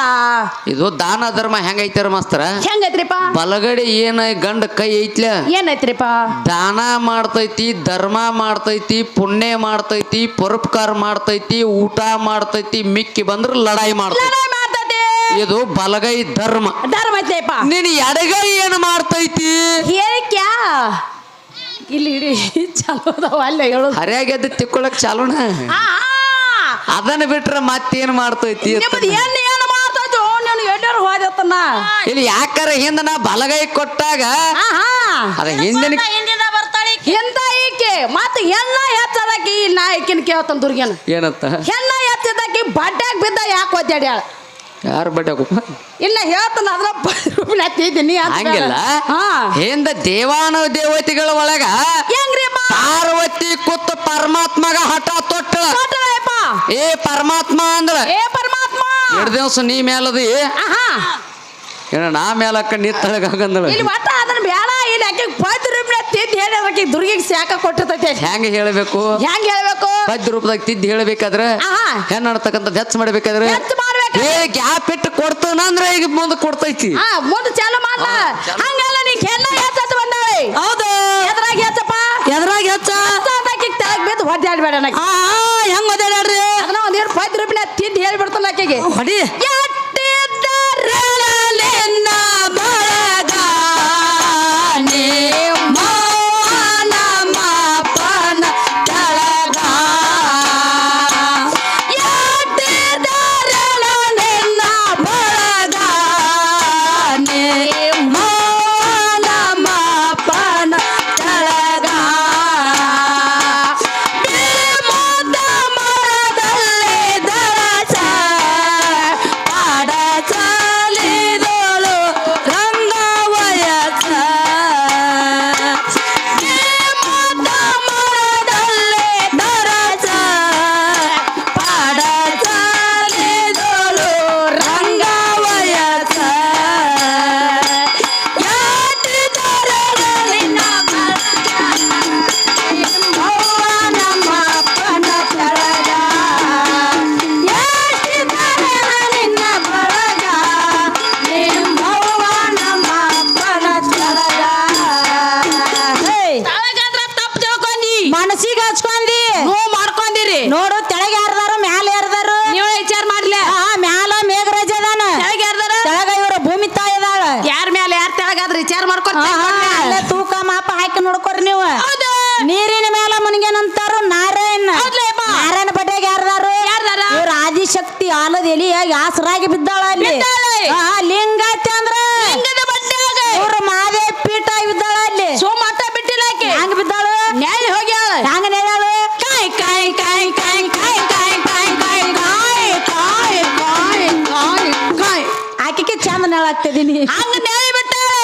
ಇದು ದಾನ ಧರ್ಮ ಹೆಂಗೈತಾರ ಮಾಸ್ತರ? ಹೆಂಗೈತ್ರಿಪ್ಪ? ಬಲಗಡೆ ಏನ ಗಂಡ ಕೈ ಐತ್ಲ ಏನೈತ್ರಿಪ್ಪ? ದಾನ ಮಾಡ್ತೈತಿ, ಧರ್ಮ ಮಾಡ್ತೈತಿ, ಪುಣ್ಯ ಮಾಡ್ತೈತಿ, ಪರೋಪಕಾರ ಮಾಡ್ತೈತಿ, ಊಟ ಮಾಡ್ತೈತಿ, ಮಿಕ್ಕಿ ಬಂದ್ರ ಲಡಾಯಿ ಮಾಡ್ತೈತಿ. ಲಡಾಯಿ ಮಾಡ್ತೈತಿ. ಇದು ಬಲಗೈ ಧರ್ಮ. ಧರ್ಮ ಐತ್ರಿಪ್ಪ. ನೀನ್ ಎಡಗೈ ಏನ್ ಮಾಡ್ತೈತಿ? ಹೇಳಿಕ್ಯಾ ಇಲ್ಲಿ ಇಡಿ ಚಲೋ ಅದಾವ ಅಲ್ಲ ಹೇಳೋದು. ಹರಿಯಾಗೆದ್ದು ತಿಕ್ಕೊಳಕ್ ಚಾಲೋಣ. ಆ, ಅದನ್ನ ಬಿಟ್ರ ಮತ್ತೇನ್ ಮಾಡ್ತೈತಿ? ನಿಮ್ಮದು ಏನು ಮಾಡ್ತೈತಿ? ನೀನು ಎಲ್ಲರೂ ಹೋದತ್ತನ್ನ ಇಲ್ಲಿ ಯಾಕಾರ ಹಿಂದ ನಾ ಬಲಗೈ ಕೊಟ್ಟಾಗ ಅದ ಹಿಂದಿನ ಹಿಂದಿನ ಬರ್ತಾಳೆ ಎಂತ ಈಕೆ ಮತ್ತೆ ಹೆಣ್ಣ ಹೆಚ್ಚದಾಕಿ ನಾ ಈಕಿನ ಕೇಳ್ತಾನ ದುರ್ಗೇನ ಏನಂತ ಹೆಣ್ಣ ಹೆಚ್ಚದಾಕಿ ಬಡ್ಡ್ಯಾಗ ಬಿದ್ದ ಯಾಕೆ ಒದ್ದಾಡ್ಯಾಳ? ಯಾರು ಬಡ್ಯಾಕಪ್ಪ? ಇಲ್ಲ ಹೇಳ್ತಾನ ಅದ್ರ ಹತ್ತಿದ್ದೀನಿ ಹಂಗಿಲ್ಲ. ಹಿಂದ ದೇವಾನು ದೇವತೆಗಳ ಒಳಗ ಹೆಂಗ್ರಿಪ್ಪ? ಪಾರ್ವತಿ ಕೂತ್ ಪರಮಾತ್ಮಗ ಹಠ ತೊಟ್ಟಳ. ಏ ಪರಮಾತ್ಮ ಅಂದ್ರ ಏ ಪರಮಾತ್ಮ 2 ದಿವಸ ನೀ ಮೇಲದಿ ಏನ ನಾ ಮೇಲಕ್ಕ ನೀ ತಳಗಂದಳ. ಇಲ್ಲಿ ಒಟ್ಟ ಅದನ್ನ ಬೇಡ ಇಲ್ಲಿ ಆಕೆ 10 ರೂಪಾಯಿ ತಿದ್ದು ಹೇಳಿ ಅದಕ್ಕೆ ದುರ್ಗಿಗೆ ಶಾಖ ಕೊಟ್ಟಿರ್ತೈತೆ. ಹೆಂಗ ಹೇಳ್ಬೇಕು? ಹೆಂಗ್ ಹೇಳ್ಬೇಕು? 10 ರೂಪಾಯಿದಾಗ ತಿದ್ದು ಹೇಳ್ಬೇಕಾದ್ರೆ ಹೆಣ್ಣು ಅನ್ತಕ್ಕಂಥದ್ದು ಹೆಚ್ಚು ಮಾಡ್ಬೇಕಾದ್ರೆ ಏ ಗ್ಯಾಪ್ ಇಟ್ಟು ಕೊಡ್ತಾನ ಅಂದ್ರೆ ಈಗ ಮುಂದೆ ಕೊಡ್ತೈತಿ. ಮುಂದೆ ಚಾಲು ಮಾಡ್ಲ. ಹಂಗಲ್ಲ ನೀ ಹೆಣ್ಣ ಹೆಚ್ಚ ಬಂದಾಳೆ. ಹೌದು. ಎದ್ರಾಗ ಹೆಚ್ಚಪ್ಪ? ಎದ್ರಾಗ ಹೆಚ್ಚ ತೆಳಗ್ ಬಿದ್ದು ಒದ್ದಾಡ್ಬೇಡ ನನಗೆ. ಹೆಂಗ್ ಒದ್ದಾಡ್ರಿ? ಅದನ್ನ ಒಂದೇನು 10 ರೂಪಾಯಿ ತಿದ್ದು ಹೇಳ್ಬಿಡ್ತಾನ ಆಕೆಗೆ. ಹೊಡಿ. ಮನಸ್ಸಿಗೆ ಹಚ್ಕೊಂಡಿ ಮಾಡ್ಕೊಂಡಿರಿ ನೋಡು. ತೆಳಗ ಯಾರ್ದಾರು ಮ್ಯಾಲ ಯಾರ್ದಾರು ನೀವು ವಿಚಾರ ಮಾಡ್ಲಿ. ಮ್ಯಾಲ ಮೇಘರಾಜ ಅದಾನ, ತೆಳಗ ಯಾರ್ದಾರ? ತೆಳಗ ಇವ್ರ ಭೂಮಿ ತಾಯಿ ಅದಾಳ. ಯಾರ ಮೇಲೆ ಯಾರ ತೆಳಗಾದ್ರೆ ವಿಚಾರ ಮಾಡ್ಕೊತ ಅಲ್ಲೇ ತೂಕ ಮಾಪ ಹಾಕಿ ನೋಡ್ಕೊರಿ ನೀವು. ನೀರಿನ ಮೇಲೆ ಮುನಿಗೇನಂತಾರು ನಾರಾಯಣ. ನಾರಾಯಣ ಬಡ್ಡೆಗ ಯಾರ್ದಾರು? ಇವ್ರ ಆದಿಶಕ್ತಿ ಆಲದ ಎಲಿಯಾಗಿ ಆಸರಾಗಿ ಬಿದ್ದಾಳ ಅಲ್ಲಿ. ಲಿಂಗಾಯ್ತಿ ಅಂದ್ರ ಇವ್ರ ಮಾದೇ ಪೀಠ ಬಿದ್ದಾಳ ಅಲ್ಲಿ. ಸೋಮಟ ಬಿಟ್ಟಿಲ್ಲ ಆಕೆ. ಹಂಗ ಬಿದ್ದಾಳು. ನ್ಯಾಯ ಹೋಗ್ಯಾಳ. ಹಂಗ ನೇಳಾಳು. ಕಾಯ್ ಕಾಯ್ ಕಾಯ್ ಕಾಯ್ ಕಾಯ್ ಕಾಯ್ ಕಾಯ್ ಕಾಯ್ ಕಾಯ್ ಕಾಯ್ ಕಾಯ್ ಕಾಯ್ ಕಾಯ್ ಆಕಿಗೆ ಚಂದ ನೇಳಾಗ್ತಿದೀನಿ. ಹಂಗ ನ್ಯಾಯ ಬಿಟ್ಟಾಳೆ.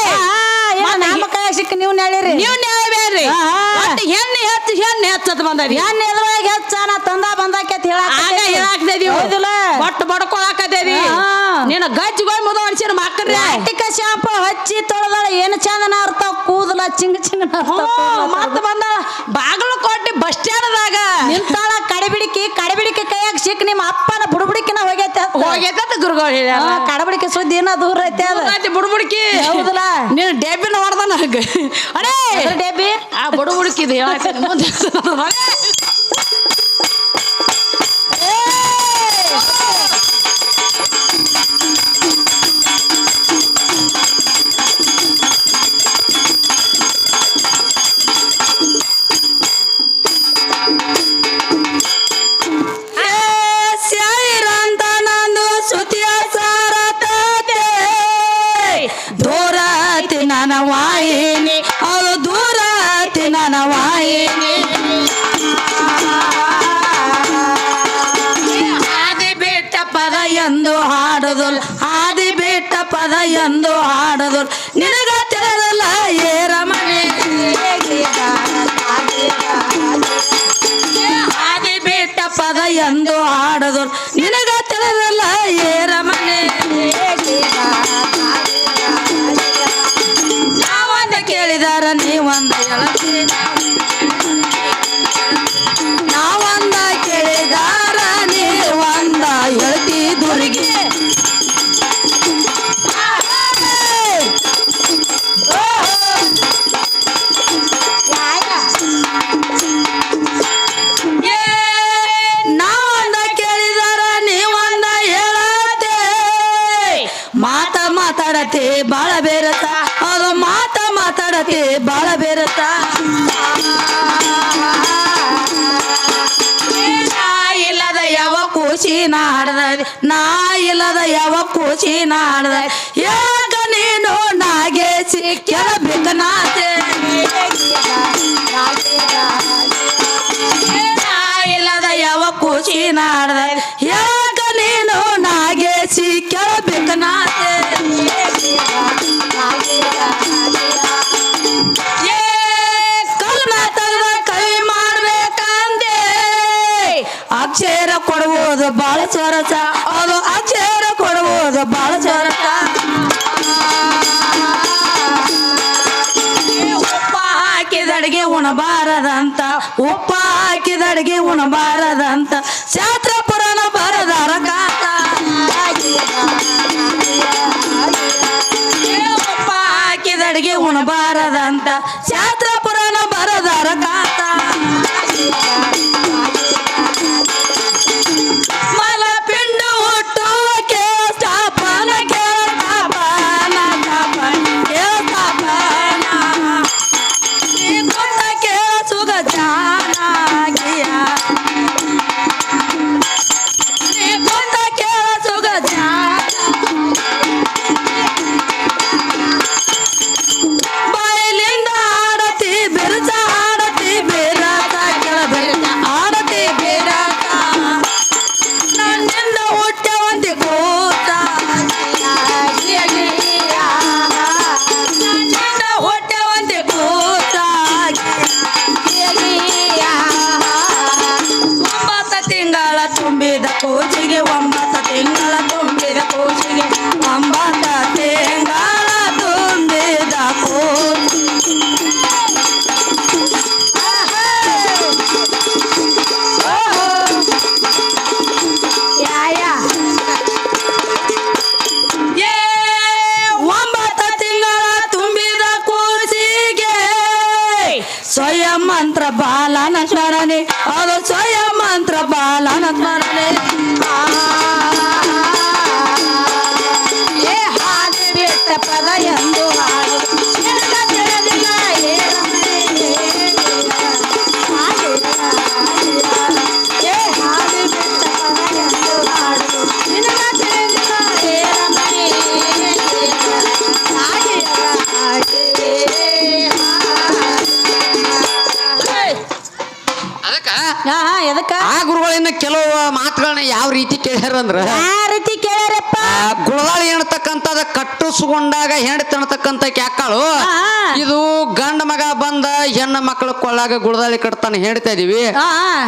ನಾಮಕಾಯ ಸಿಕ್ಕ ನೀವು ನೇಳಿರಿ. ನೀವು ನ್ಯಾಯ ಬೇಡ್ರಿ. ಹೆಣ್ಣು ಹೆಚ್ಚತ್ ಬಂದರಿ. ಹೆಣ್ಣು ಎದ್ರೊಳಗೆ ಹೆಚ್ಚ ನಾ ತಂದ ಬಂದಾಕೆ ಹೇಳಾಕ್ತೇವಿ. ಹೌದಿಲ್ಲ? ಬಟ್ ಬಡ್ಕೊಳಕದೇವಿ. ನೀನು ಗಜ್ಜಿಗೋಯ್ ಮುದ ಹೊಡ್ಸಿರ ಮಕ್ಕಳ್ರಿ. ಅಟ್ಟಿಕ ಶಾಂಪು ಹಚ್ಚಿ ತೊಳೆದಾಳ. ಏನು ಚಂದನ ಅರ್ತಾವ ಕೂದಲ ಚಿಂಗ ಚಿಂಗ ಮತ್ತ ಬಂದಾಳ ಬಾಗಲಕೋಟೆ ಬಸ್ ಸ್ಟ್ಯಾಂಡ್ದಾಗ ನಿಂತಾಳ. ಕಡಬಿಡಿಕೆ ಕೈಯಾಗ ಸಿಕ್ಕ ನಿಮ್ಮ ಅಪ್ಪನ ಬುಡುಬುಡಿಕಿನ ಹೋಗೈತೆ ಗುರುಗಳು ಹೇಳ್ಯಾರ. ಕಡಬಿಡಿಕೆ ಸುದ್ದಿ ಏನೋ ದೂರ ಐತೆ ಅದು. ಬುಡುಬುಡ್ಕಿ ಹೌದಲ್ಲ? ನೀನು ಡೆಬ್ಬಿನ ಹೊಡ್ದ ನನಗೆ. ಅಡೇ ಡೆಬ್ಬಿ ಆ ಬುಡುಬುಡ್ಕಿದ್ ಹೇಳಾಕ್ತೇನೆ ಮುಂದೆ. ನನ್ನ ವಾಹಿನಿ ಅವಳು ದೂರ ನನ್ನ ವಾಹಿನಿ. ಹಾದಿ ಬಿಟ್ಟ ಪದ ಎಂದು ಹಾಡದಲ್, ಹಾದಿ ಬಿಟ್ಟ ಪದ ಎಂದು ಹಾಡದಲ್ ನಿನಗ ತಿಳಿದಲ್ಲ ಏರಮನೆ. ಹಾದಿ ಬಿಟ್ಟ ಪದ ಎಂದು ಹಾಡದಲ್ ನಿನಗ ತಿಳಿದಲ್ಲ ಏರಮನೆ. ನಾವೊಂದ ಕೇಳಿದಾರ ನೀವೊಂದ ಹೇಳತ್ತೀರಿ. ನಾವು ಮಾತಾಡತಿ ಬಾಳ ಬೇರತ ಅದು ಮಾತಾಡತಿ ಬಾಳ ಬೇರತ ನಾ ಇಲ್ಲದ ಯಾವ ಖುಷಿ ನಾಡದ ನಾ ಇಲ್ಲದ ಯಾವ ಖುಷಿ ನಾಡದ ಯಾಕ ನೀನು ನಾಗೇಸಿ ಕೆಳಬೇಕನಾತೆ ನಾ ಇಲ್ಲದ ಯಾವ ಖುಷಿ ನಾಡದ ಯಾಕ ನೀನು ನಾಗೇಸಿ ಕೆಳಬೇಕನಾತೆ ಅಕ್ಷರ ಕೊಡುವುದು ಬಾಳ ಚರಸ ಅದು ಅಕ್ಷರ ಕೊಡುವುದು ಬಾಳ ಚರಸ ಉಪ್ಪ ಹಾಕಿದ ಅಡಿಗೆ ಉಣಬಾರದಂತ ಉಪ್ಪ ಹಾಕಿದ ಅಡಿಗೆ ಉಣಬಾರದಂತ ಶಾಸ್ತ್ರ ಪುರಾಣ ಬರದಾರ ಕಾತ ಉಪ್ಪ ಹಾಕಿದ ಅಡಿಗೆ ಉಣಬಾರದಂತ ಶಾಸ್ತ್ರ ಪುರಾಣ ಬರದಾರ ಕಾತ ಮಲಪಿಂಡ ಹುಟ್ಟುವ ಕೇಳ್ತಾಪನ ಕೇಳ್ತಾಪನ ಕೇಳ್ತಾಪನ ಈ ಕೊಟ್ಟ ಕೇಳಿಸುಗ ಜಾನಾಗಿಯ ಈ ಕೊಟ್ಟ ಕೇಳಿಸುಗ ಬಾಯಲಿಂದ ಆಡತಿ ಬೆರಸ ಆಡತಿ ಬೇರಾತ ಕೆಳಬೆರಸ ಆಡತಿ ಬೇರಾತ ನನ್ನಿಂದ ಹುಟ್ಟವಂತೆ ಕೂತ ನನ್ನಿಂದ ಹುಟ್ಟವಂತೆ ಕೂತ 9 ತಿಂಗಳ ತುಂಬಿದ ಕೂಚಿಗೆ 9 ತಿಂಗಳ ತುಂಬಿದ ಕೂಚಿಗೆ 9 ತಿಂಗಳ ತುಂಬಿದ ಕೂಚಿ ಏ 9 ತಿಂಗಳ ತುಂಬಿದ ಕೂಸಿಗೆ ಸ್ವಯಂ ಮಂತ್ರ ಬಾಲನ ಸ್ಮರಣೆ ಅದು ಸ್ವಯಂ ಮಂತ್ರ ಬಾಲನ ಸ್ಮರಣೆ ಏ ಹಾದಿ ಬಿಟ್ಟ ಪದ ಎಂದು ಹಾಡು ನಿನಗ ತಿಳಿದಿಲ್ಲ ಏ ಹಾದಿ ಬಿಟ್ಟ ಪದ ಎಂದು ಹಾಡು ನಿನಗ ತಿಳಿದಿಲ್ಲ ಅದಕ್ಕ ಎದಕ್ಕ ಆ ಗುರುಗಳಿಂದ ಕೆಲವು ಮಾತುಗಳನ್ನ ಯಾವ ರೀತಿ ಕೇಳ್ಯಾರಂದ್ರ ಯಾವ ರೀತಿ ಕೇಳ್ಯಾರಪ್ಪ ಗುಳದಾಳಿ ಎಣತಕ್ಕಂಥದ ಕಟ್ಟಿಸ್ಕೊಂಡಾಗ ಹೆಂಡತಿ ಎಣತಕ್ಕಂಥ ಕ್ಯಾಕಾಳು ಇದು ಗಂಡ ಮಗ ಬಂದ ಹೆಣ್ಣ ಮಕ್ಕಳ ಕೊಳ್ಳಾಗ ಗುಳದಾಳಿ ಕಟ್ತಾನೆ ಹೇಳ್ತಾ ಇದೀವಿ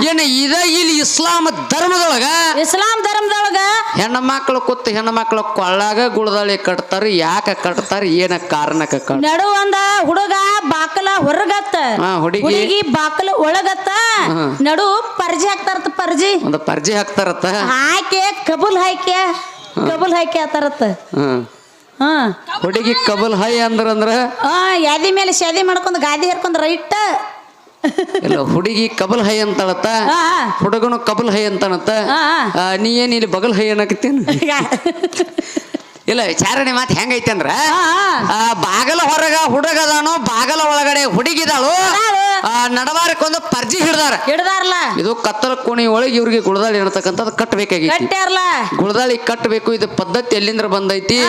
ಏನ ಇದ ಇಲ್ಲಿ ಇಸ್ಲಾಂ ಧರ್ಮದೊಳಗ ಇಸ್ಲಾಂ ಧರ್ಮದೊಳಗ ಹೆಣ್ಣ ಮಕ್ಕಳು ಕೂತು ಹೆಣ್ಣ ಮಕ್ಕಳ ಕೊಳ್ಳಾಗ ಗುಳದಾಳಿ ಕಟ್ತಾರ ಯಾಕ ಕಟ್ತಾರ ಏನ ಕಾರಣಕ್ಕ ನಡು ಒಂದ ಹುಡುಗ ಬಾಕಲ ಹೊರಗತ್ತ ಹುಡುಗಿ ಬಾಕಲ ಒಳಗತ್ತ ನಡು ಪರ್ಜಿ ಹಾಕ್ತಾರತ್ತ ಪರ್ಜಿ ಒಂದು ಪರ್ಜಿ ಹಾಕ್ತಾರತ್ತ ಹಾಕಿ ಕಬುಲ್ ಹಾಕಿ ಆತಾರತ್ತ ಹುಡುಗಿ ಕಬಲ್ ಹೈ ಅಂದ್ರ ಯಾದಿ ಮೇಲೆ ಶಾದಿ ಮಾಡ್ಕೊಂಡ್ ಗಾದಿ ಹೇರ್ಕೊಂಡ್ ರೈಟ್ ಇಲ್ಲ ಹುಡುಗಿ ಕಬಲ್ ಹೈ ಅಂತಾಳತ್ತ ಹುಡುಗನು ಕಬಲ್ ಹೈ ಅಂತಾನತ್ತ ನೀ ಏನ್ ಇಲ್ಲಿ ಬಗಲ್ ಹೈ ಅನ್ನಕತ್ತೀನಿ ಇಲ್ಲ ವಿಚಾರಣೆ ಮಾತು ಹೆಂಗೈತೆ ಅಂದ್ರ ಬಾಗಲ ಹೊರಗ ಹುಡುಗದಾನು ಬಾಗಲ ಒಳಗಡೆ ಹುಡುಗಿದಾಳು ನಡವಾರಕ್ಕೊಂದು ಪರ್ಜಿ ಹಿಡ್ದಾರಲ್ಲ ಇದು ಕತ್ತಲ ಕೋಣಿ ಒಳಗೆ ಇವ್ರಿಗೆ ಗುಳದಾಳಿ ಅನ್ನತಕ್ಕಂಥದ್ದು ಕಟ್ಟಬೇಕಾಗಿತ್ತು ಗುಳದಾಳಿ ಕಟ್ಟಬೇಕು ಇದು ಪದ್ಧತಿ ಎಲ್ಲಿಂದ ಬಂದೈತಿ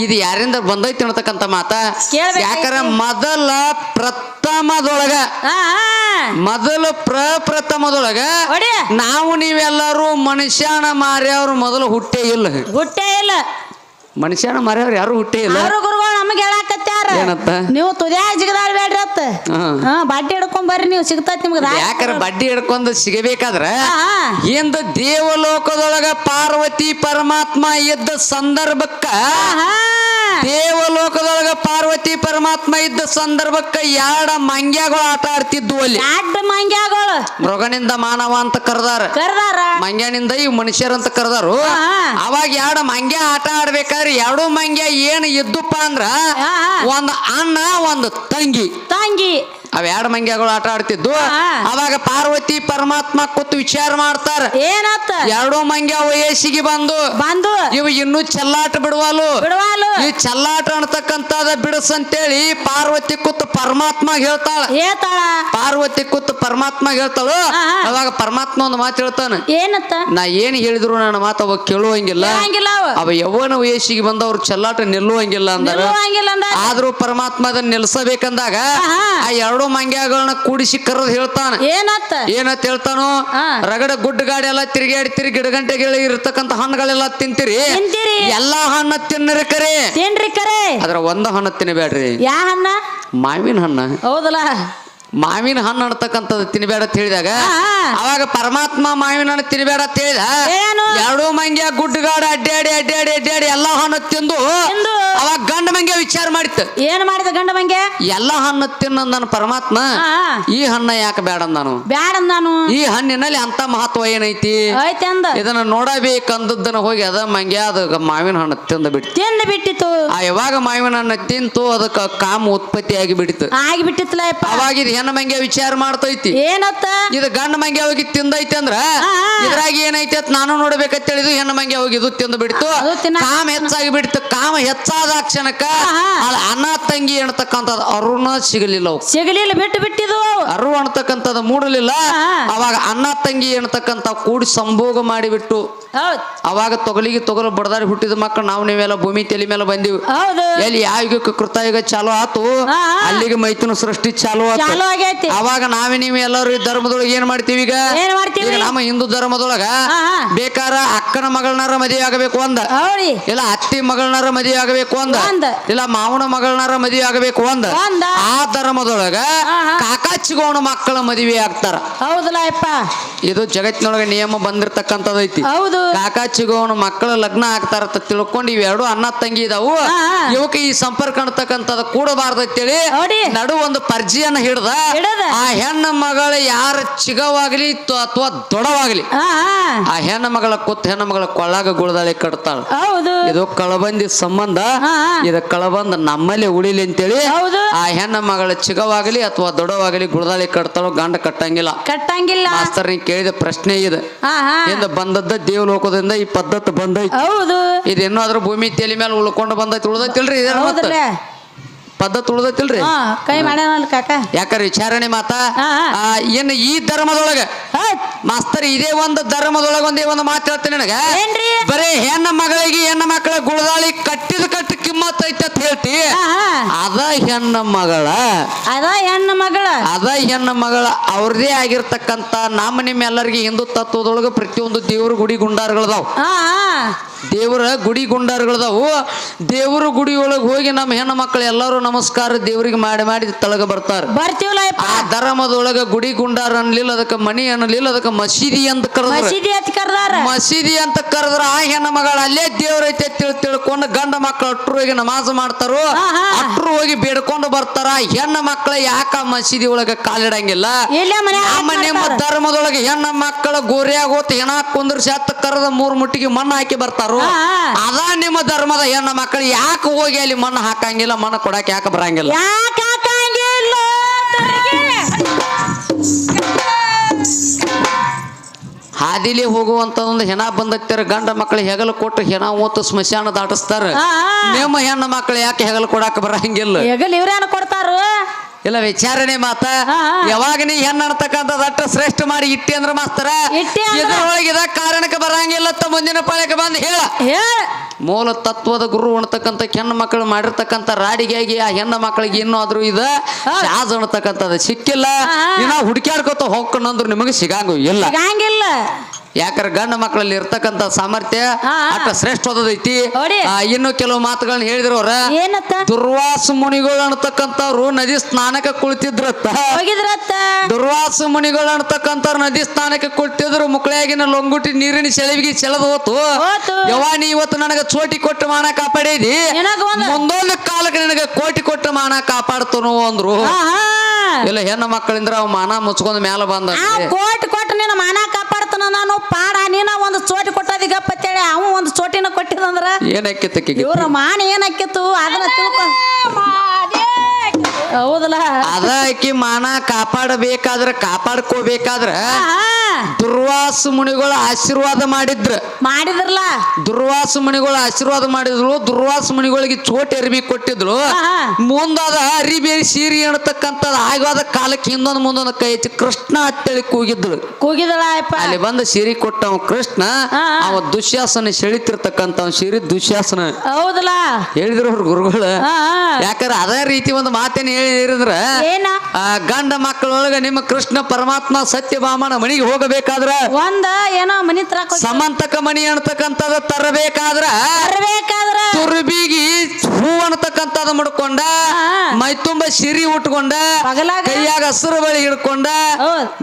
ಇದು ಯಾರಿಂದ ಬಂದೈತಿ ಅನ್ನತಕ್ಕಂಥ ಮಾತ ಯಾಕಂದ್ರ ಪ್ರಪ್ರಥಮದೊಳಗ ನಾವು ನೀವೆಲ್ಲರೂ ಮನುಷ್ಯನ ಮಾರ್ಯವ್ರು ಮೊದಲು ಹುಟ್ಟೇ ಇಲ್ಲ ಮನುಷ್ಯನ ಮಾರ್ಯವ್ರು ಯಾರು ಹುಟ್ಟೇ ಇಲ್ಲ ನಮಗೆ ಹೇಳಾಕತ್ಯಾರ ಏನತ್ತ ನೀವು ತುದ್ಯಾಗ ಜಿಗದಾಳ ಬೇಡ್ರಿ ಅತ್ತ ಬಡ್ಡಿ ಹಿಡ್ಕೊಂಡ್ ಬರ್ರಿ ನೀವು ಸಿಗ್ತೈತಿ ನಿಮ್ಗೆ ಯಾಕಂದ್ರೆ ಬಡ್ಡಿ ಹಿಡ್ಕೊಂಡು ಸಿಗಬೇಕಾದ್ರ ಇಂದ ದೇವಲೋಕದೊಳಗ ಪಾರ್ವತಿ ಪರಮಾತ್ಮ ಇದ್ದ ಸಂದರ್ಭಕ್ಕ ದೇವಲೋಕದೊಳಗ ಪಾರ್ವತಿ ಪರಮಾತ್ಮ ಇದ್ದ ಸಂದರ್ಭಕ್ಕ ಎರಡು ಮಂಗ್ಯಗಳು ಆಟ ಆಡ್ತಿದ್ವು ಅಲ್ಲಿ ಮಂಗ್ಯಗಳು ಮೃಗನಿಂದ ಮಾನವ ಅಂತ ಕರ್ದಾರ ಮಂಗ್ಯನಿಂದ ಈ ಮನುಷ್ಯರಂತ ಕರ್ದಾರು ಅವಾಗ ಎರಡು ಮಂಗ್ಯ ಆಟ ಆಡ್ಬೇಕಾದ್ರೆ ಎರಡು ಮಂಗ್ಯ ಏನ್ ಇದ್ದಪ್ಪ ಅಂದ್ರ ಒಂದ್ ಅಣ್ಣ ಒಂದು ತಂಗಿ ಅವ ಎರಡು ಮಂಗ್ಯಗಳು ಆಟ ಆಡ್ತಿದ್ದು ಅವಾಗ ಪಾರ್ವತಿ ಪರಮಾತ್ಮ ಕೂತು ವಿಚಾರ ಮಾಡ್ತಾರ ಏನಾತ ಎರಡೂ ಮಂಗ್ಯ ವಯಸ್ಸಿಗೆ ಬಂದು ಇವು ಇನ್ನೂ ಚೆಲ್ಲಾಟ ಬಿಡುವಲು ಈ ಚೆಲ್ಲಾಟ ಅನ್ನತಕ್ಕಂತದ ಬಿಡಿಸಂತೇಳಿ ಪಾರ್ವತಿ ಕೂತು ಪರಮಾತ್ಮ ಹೇಳ್ತಾಳ ಪಾರ್ವತಿ ಕೂತು ಪರಮಾತ್ಮ ಹೇಳ್ತಾಳು ಅವಾಗ ಪರಮಾತ್ಮ ಒಂದು ಮಾತು ಹೇಳ್ತಾನ ಏನತ್ತ ನಾ ಏನ್ ಹೇಳಿದ್ರು ನನ್ನ ಮಾತು ಅವ ಕೇಳುವಂಗಿಲ್ಲ ಅವ ಯವ್ವನ ವಯಸ್ಸಿಗೆ ಬಂದವ್ರು ಚೆಲ್ಲಾಟ ನಿಲ್ಲುವಂಗಿಲ್ಲ ಅಂದಾರ ಆದ್ರೂ ಪರಮಾತ್ಮ ಅದನ್ನ ನಿಲ್ಸಬೇಕಂದಾಗ ಆ ಎರಡು ಮಂಗ್ಯಗಳನ್ನ ಕೂಡಿಸಿ ಕರೆದು ಹೇಳ್ತಾನ ಏನಂತ ಹೇಳ್ತಾನು ರಗಡ ಗುಡ್ಡ ಗಾಡಿ ಎಲ್ಲ ತಿರುಗಿ ಗಿಡಗಂಟೆಗೆ ಇರ್ತಕ್ಕಂಥ ಹಣ್ಣುಗಳೆಲ್ಲ ತಿಂತೀರಿ ಎಲ್ಲಾ ಹಣ್ಣು ತಿನ್ನರಿ ಕರೆ ಅದ್ರ ಒಂದು ಹಣ್ಣು ತಿನ್ನಬೇಡ್ರಿ ಯಾ ಹಣ್ಣ ಮಾವಿನ ಹಣ್ಣ ಹೌದಲ್ಲ ಮಾವಿನ ಹಣ್ಣು ಅನ್ನತಕ್ಕಂಥದ್ದು ತಿನ್ಬೇಡ ಅಂತ ಹೇಳಿದಾಗ ಅವಾಗ ಪರಮಾತ್ಮ ಮಾವಿನ ಹಣ್ಣು ತಿನ್ಬೇಡ ಅಂತ ಹೇಳಿದ ಎರಡೂ ಮಂಗ್ಯ ಗುಡ್ಡಗಾಡ ಅಡ್ಡಾಡಿ ಎಲ್ಲಾ ಹಣ್ಣು ತಿಂದು ಅವಾಗ ಗಂಡ ಮಂಗ್ಯ ವಿಚಾರ ಮಾಡಿತ್ತು ಏನ್ ಮಾಡಿದ ಗಂಡ ಮಂಗ್ಯ ಎಲ್ಲಾ ಹಣ್ಣು ತಿನ್ನಂದನು ಪರಮಾತ್ಮ ಈ ಹಣ್ಣ ಯಾಕೆ ಬ್ಯಾಡಂದಾನು ಈ ಹಣ್ಣಿನಲ್ಲಿ ಅಂತ ಮಹತ್ವ ಏನೈತಿ ಇದನ್ನ ನೋಡಬೇಕಂದದ್ದನ್ನ ಹೋಗಿ ಅದ ಮಂಗ್ಯ ಅದ ಮಾವಿನ ಹಣ್ಣು ತಿಂದು ಬಿಟ್ಟಿತ್ತು ಯಾವಾಗ ಮಾವಿನ ಹಣ್ಣು ತಿಂತು ಅದಕ್ಕ ಕಾಮ ಉತ್ಪತ್ತಿ ಆಗಿಬಿಟ್ಟಿತ್ತು ಅವಾಗ ಇದು ಹೆಣ್ಣು ಮಂಗ್ಯ ವಿಚಾರ ಮಾಡ್ತೈತಿ ಏನತ್ತ ಇದು ಗಂಡ ಮಂಗ್ಯ ಹೋಗಿ ತಿಂದೈತಿ ಅಂದ್ರ ಇದ್ರಾಗ ಏನೈತಿ ಅಂತ ನಾನು ನೋಡ್ಬೇಕಂತ ಹೇಳಿದ್ರು ಹೆಣ್ಣು ಮಂಗ್ಯ ಹೋಗಿ ಇದು ತಿಂದು ಬಿಡ್ತು ಕಾಮ ಹೆಚ್ಚಾಗಿ ಬಿಡ್ತು ಕಾಮ ಹೆಚ್ಚಾದ ಕ್ಷಣಕ್ಕ ಅಣ್ಣ ತಂಗಿ ಎಣ್ತಕ್ಕಂಥದ್ದು ಅರುಣ ಸಿಗಲಿಲ್ಲ ಬಿಟ್ಟಿದ್ದು ಅರು ಅಣ್ತಕ್ಕಂಥದ್ದು ಮೂಡಲಿಲ್ಲ ಅವಾಗ ಅಣ್ಣ ತಂಗಿ ಎಣ್ತಕ್ಕಂಥ ಕೂಡಿ ಸಂಭೋಗ ಮಾಡಿಬಿಟ್ಟು ಅವಾಗ ತೊಗಲು ಬಡದಾಡಿ ಹುಟ್ಟಿದ ಮಕ್ಕಳು ನಾವು ನೀವೆಲ್ಲ ಭೂಮಿ ತಲೆ ಮೇಲೆ ಬಂದಿವಿ ಎಲ್ಲಿ ಯಾವ ಕೃತಯುಗ ಚಾಲು ಆತು ಅಲ್ಲಿಗೆ ಮೈಥುನ ಸೃಷ್ಟಿ ಚಾಲು ಆತು ಅವಾಗ ನಾವೇ ನೀವು ಎಲ್ಲರೂ ಧರ್ಮದೊಳಗೆ ಏನ್ ಮಾಡ್ತೀವಿ ಈಗ ನಮ್ಮ ಹಿಂದೂ ಧರ್ಮದೊಳಗ ಬೇಕಾರ ಅಕ್ಕನ ಮಗಳನಾರ ಮದುವೆ ಆಗಬೇಕು ಅಂದ ಇಲ್ಲ ಅತ್ತಿ ಮಗಳನಾರ ಮದುವೆ ಆಗಬೇಕು ಅಂದ ಇಲ್ಲ ಮಾವನ ಮಗಳನಾರ ಮದುವೆ ಆಗಬೇಕು ಅಂದ ಆ ಧರ್ಮದೊಳಗ ಕಾಕಾಚಿಗೋಣ ಮಕ್ಕಳ ಮದುವೆ ಆಗ್ತಾರ ಇದು ಜಗತ್ತಿನೊಳಗೆ ನಿಯಮ ಬಂದಿರತಕ್ಕಂಥದೈತಿ ಕಾಕಾಚಿಗೋಣ ಮಕ್ಕಳ ಲಗ್ನ ಆಗ್ತಾರ ಅಂತ ತಿಳ್ಕೊಂಡು ಇವೆರಡು ಅಣ್ಣ ತಂಗಿ ಇದಾವು ಇವಕ್ಕೆ ಈ ಸಂಪರ್ಕ ಅನ್ನತಕ್ಕಂಥದ್ದು ಕೂಡಬಾರ್ದಂತೇಳಿ ನಡು ಒಂದು ಪರ್ಜಿಯನ್ನ ಹಿಡ್ದ ಆ ಹೆಣ್ಣ ಮಗಳ ಯಾರ ಚಿಗವಾಗ್ಲಿ ಅಥವಾ ದೊಡವಾಗ್ಲಿ ಆ ಹೆಣ್ಣ ಮಗಳ ಹೆಣ್ಣ ಮಗಳ ಕೊಳ್ಳಾಗ ಗುಳದಾಳಿ ಕಟ್ತಾಳ ಇದು ಕಳಬಂದಿ ಸಂಬಂಧ ಇದು ಕಳಬಂದ ನಮ್ಮಲ್ಲಿ ಉಳಿಲಿ ಅಂತೇಳಿ ಆ ಹೆಣ್ಣ ಮಗಳ ಚಿಗವಾಗ್ಲಿ ಅಥವಾ ದೊಡವಾಗ್ಲಿ ಗುಳದಾಳಿ ಕಟ್ತಾಳು ಗಂಡ ಕಟ್ಟಂಗಿಲ್ಲ ಮಾಸ್ತರ್ ನೀ ಕೇಳಿದ ಪ್ರಶ್ನೆ ಇದೆ ಇಂದ ಬಂದದ್ದ ದೇವಲೋಕದಿಂದ ಈ ಪದ್ಧತಿ ಬಂದೈತಿ ಇದೇನೋ ಅದ್ರ ಭೂಮಿ ತಲೆ ಮೇಲೆ ಉಳ್ಕೊಂಡು ಬಂದೈತಿ ಉಳ್ದೈತಿಲ್ರಿ ಪದ್ಧತಿ ಉಳ್ದೈತಿಲ್ರಿ ಕೈ ಮಾಡ್ಯಾನಲ್ಲ ಕಾಕ ಯಾಕಂದ್ರೆ ವಿಚಾರಣೆ ಮಾತಾ ಏನು ಈ ಧರ್ಮದೊಳಗ ಮಾಸ್ತರ್ ಇದೇ ಒಂದು ಧರ್ಮದೊಳಗ ಒಂದೇ ಒಂದು ಮಾತು ಹೇಳ್ತೇನೆ ನನಗ ಬರೇ ಹೆಣ್ಣ ಮಗಳಿಗೆ ಹೆಣ್ಣ ಮಕ್ಕಳ ಗುಳದಾಳಿ ಕಟ್ಟಿದ ಕಿಮ್ಮತ್ ಐತೆ ಅಂತ ಹೇಳ್ತಿ ಅದ ಹೆಣ್ಣ ಮಗಳ ಅವ್ರದೇ ಆಗಿರ್ತಕ್ಕಂತ ನಮ್ಮ ನಿಮ್ಮ ಎಲ್ಲರಿಗೆ ಹಿಂದೂ ತತ್ವದೊಳಗ ಪ್ರತಿಯೊಂದು ದೇವ್ರ ಗುಡಿ ಗುಂಡಾರಗಳದಾವ್ ದೇವರ ಗುಡಿ ಗುಂಡಾರಗಳದಾವು ದೇವರ ಗುಡಿ ಒಳಗೆ ಹೋಗಿ ನಮ್ಮ ಹೆಣ್ಣು ಮಕ್ಕಳು ಎಲ್ಲರೂ ನಮಸ್ಕಾರ ದೇವರಿಗೆ ಮಾಡಿ ತಳಗ ಬರ್ತಾರ ಆ ಧರ್ಮದೊಳಗ ಗುಡಿ ಗುಂಡಾರ ಅನ್ಲಿಲ್ಲ ಅದಕ್ಕೆ ಮನಿ ಅನ್ನಲಿಲ್ಲ ಅದಕ್ಕೆ ಮಸೀದಿ ಅಂತ ಕರೆದ್ರ ಆ ಹೆಣ್ಣು ಮಗಳ ಅಲ್ಲೇ ದೇವ್ರ ಐತೆ ತಿಳ್ಕೊಂಡು ಗಂಡ ಮಕ್ಕಳು ಅಟ್ರು ಹೋಗಿ ನಮಾಜ್ ಮಾಡ್ತಾರೋ ಅಟ್ರು ಹೋಗಿ ಬೇಡ್ಕೊಂಡು ಬರ್ತಾರ ಹೆಣ್ಣು ಮಕ್ಕಳ ಯಾಕ ಮಸೀದಿ ಒಳಗ ಕಾಲಿಡಂಗಿಲ್ಲ ನಿಮ್ಮ ಧರ್ಮದೊಳಗೆ ಹೆಣ್ಣು ಮಕ್ಕಳ ಗೋರಿಯಾಗ ಹೋತ್ ಹೆಣ ಕುಂದ್ರಿಸಿ ಹತ್ತ ಕರೆದ 3 ಮುಟ್ಟಿಗೆ ಮಣ್ಣು ಹಾಕಿ ಬರ್ತಾರ ಅದ ನಿಮ್ಮ ಧರ್ಮದ ಹೆಣ್ಣ ಮಕ್ಕಳು ಯಾಕೆ ಹೋಗಿ ಅಲ್ಲಿ ಮಣ್ಣು ಹಾಕಂಗಿಲ್ಲ ಮಣ್ಣು ಕೊಡಕ್ಕೆ ಯಾಕೆ ಬರಂಗಿಲ್ಲ ಹಾದಿಲಿ ಹೋಗುವಂತ ಒಂದು ಹೆಣ ಬಂದತ್ತರ ಗಂಡ ಮಕ್ಕಳು ಹೆಗಲು ಕೊಟ್ಟು ಹೆಣ ಓತು ಸ್ಮಶಾನ ದಾಟಿಸ್ತಾರ ನಿಮ್ಮ ಹೆಣ್ಣು ಮಕ್ಕಳು ಯಾಕೆ ಹೆಗಲು ಕೊಡಾಕ ಬರಂಗಿಲ್ಲ ಕೊಡ್ತಾರ ಇಲ್ಲ ವಿಚಾರಣೆ ಮಾತ ಯಾವಾಗ ನೀ ಹೆಣ್ಣು ಅನ್ನತಕ್ಕಂಥದ್ದು ಅಟ್ಟ ಶ್ರೇಷ್ಠ ಮಾಡಿ ಇಟ್ಟಿ ಅಂದ್ರ ಮಾಸ್ತರ ಇದ್ರೊಳಗೆ ಇದ ಕಾರಣಕ್ಕೆ ಬರಂಗಿಲ್ಲ ಮುಂದಿನ ಪಾಳ್ಯಕ್ಕೆ ಬಂದು ಹೇಳ ಮೂಲ ತತ್ವದ ಗುರು ಅನ್ನತಕ್ಕಂಥ ಹೆಣ್ಣು ಮಕ್ಕಳು ಮಾಡಿರ್ತಕ್ಕಂಥ ರಾಡಿಗಾಗಿ ಆ ಹೆಣ್ಣು ಮಕ್ಕಳಿಗೆ ಇನ್ನಾದ್ರೂ ಇದ ಶಾಜ್ ಅನ್ನತಕ್ಕಂಥದ್ದು ಸಿಕ್ಕಿಲ್ಲ ಇನ್ನ ಹುಡುಕ್ಯಾಡ್ಕೊತ ಹೋಗ್ಕೊಂಡ್ರು ನಿಮಗೆ ಸಿಗಂಗಿಲ್ಲ ಯಾಕಂದ್ರೆ ಗಂಡ ಮಕ್ಕಳಲ್ಲಿ ಇರ್ತಕ್ಕಂಥ ಸಾಮರ್ಥ್ಯ ಅಟ್ಟ ಶ್ರೇಷ್ಠದೈತಿ ಇನ್ನು ಕೆಲವು ಮಾತುಗಳನ್ನ ಹೇಳಿದ್ರು ಅವ್ರ ದುರ್ವಾಸ ಮುನಿಗಳು ಅನ್ನತಕ್ಕಂಥವ್ರು ನದಿ ಸ್ನಾನಕ್ಕೆ ಕುಳಿತಿದ್ರತ್ತ ದುರ್ವಾಸ ಮುನಿಗಳು ಅನ್ನತಕ್ಕಂಥವ್ರು ನದಿ ಸ್ನಾನಕ್ಕೆ ಕುಳಿತಿದ್ರು ಮುಕ್ಕಳಿಯಾಗಿನ ಲೊಂಗುಟಿ ನೀರಿನ ಸೆಳವಿಗೆ ಸೆಳೆದು ಹೋತು ಯವಾನಿ ಇವತ್ತು ನನಗೆ ಚೋಟಿ ಕೊಟ್ಟು ಮಾನ ಕಾಪಾಡಿದಿ ಮುಂದೊಂದು ಕಾಲಕ್ಕೆ ನನಗೆ ಕೋಟಿ ಕೊಟ್ಟು ಮಾನ ಕಾಪಾಡ್ತನು ಅಂದ್ರು ಇಲ್ಲ ಹೆಣ್ಣು ಮಕ್ಕಳಿಂದ್ರ ಅವ್ ಮಾನ ಮುಚ್ಕೊಂಡ್ ಮ್ಯಾಲ ಬಂದ ಕೋಟಿ ಕೊಟ್ಟು ನೀನು ಮಾನ ಕಾಪಾಡ್ತಾನ ನಾನು ಪಾಡ ನೀನ ಒಂದು ಚೋಟಿ ಕೊಟ್ಟದಿ ಗಪ್ಪತ್ತೇಳಿ ಅವ ಒಂದು ಚೋಟಿನ ಕೊಟ್ಟಿದಂದ್ರ ಏನಾಕಿತ್ತು ಇವ್ರ ಮಾನ ಏನಾಕಿತ್ತು ಅದನ್ನ ತಿಳ್ಕೊ ಹೌದಲ್ಲ ಅದ ಆಕಿ ಮಾನ ಕಾಪಾಡ್ಕೋಬೇಕಾದ್ರ ದುರ್ವಾಸ ಮುನಿಗಳ ಆಶೀರ್ವಾದ ಮಾಡಿದ್ರಲ್ಲ ದುರ್ವಾಸ ಮುನಿಗಳ ಆಶೀರ್ವಾದ ಮಾಡಿದ್ರು ದುರ್ವಾಸ ಮುನಿಗಳಿಗೆ ಚೋಟ್ ಎರ್ಬಿ ಕೊಟ್ಟಿದ್ರು ಮುಂದಾದ ಅರಿಬಿ ಸೀರಿ ಅನ್ನತಕ್ಕಂಥದ್ದು ಆಗಾದ ಕಾಲಕ್ಕೆ ಹಿಂದೊಂದು ಮುಂದೊಂದು ಕೈ ಹಚ್ಚಿ ಕೃಷ್ಣ ಅಂತೇಳಿ ಕೂಗಿದಳ ಅಲ್ಲಿ ಬಂದ ಸಿರಿ ಕೊಟ್ಟವ ಕೃಷ್ಣ ಅವ ದುಶ್ಯಾಸನ ಸೆಳಿತಿರ್ತಕ್ಕಂಥ ಸಿರಿ ದುಶ್ಯಾಸನ ಹೌದಲ್ಲ ಹೇಳಿದ್ರು ಅವ್ರ ಗುರುಗಳು ಯಾಕಂದ್ರೆ ಅದೇ ರೀತಿ ಒಂದು ಮಾತೇನು ಹೇಳಿದ್ರ ಗಂಡ ಮಕ್ಕಳೊಳಗ ನಿಮ್ಮ ಕೃಷ್ಣ ಪರಮಾತ್ಮ ಸತ್ಯಭಾಮನ ಮನೆಗೆ ಹೋಗಬೇಕಾದ್ರ ಏನೋ ಮನಿ ಸಮಂತಕ ಮಣಿ ಅನ್ನತಕ್ಕಂಥದ್ದು ತರಬೇಕಾದ್ರ ತುರ್ಬಿಗಿ ಹೂ ಅನ್ನತಕ್ಕಂಥದ್ದು ಮುಡ್ಕೊಂಡ ಮೈ ತುಂಬ ಸಿರಿ ಉಟ್ಕೊಂಡ ಕೈಯಾಗ ಹಸಿರು ಬಳಿ ಹಿಡ್ಕೊಂಡ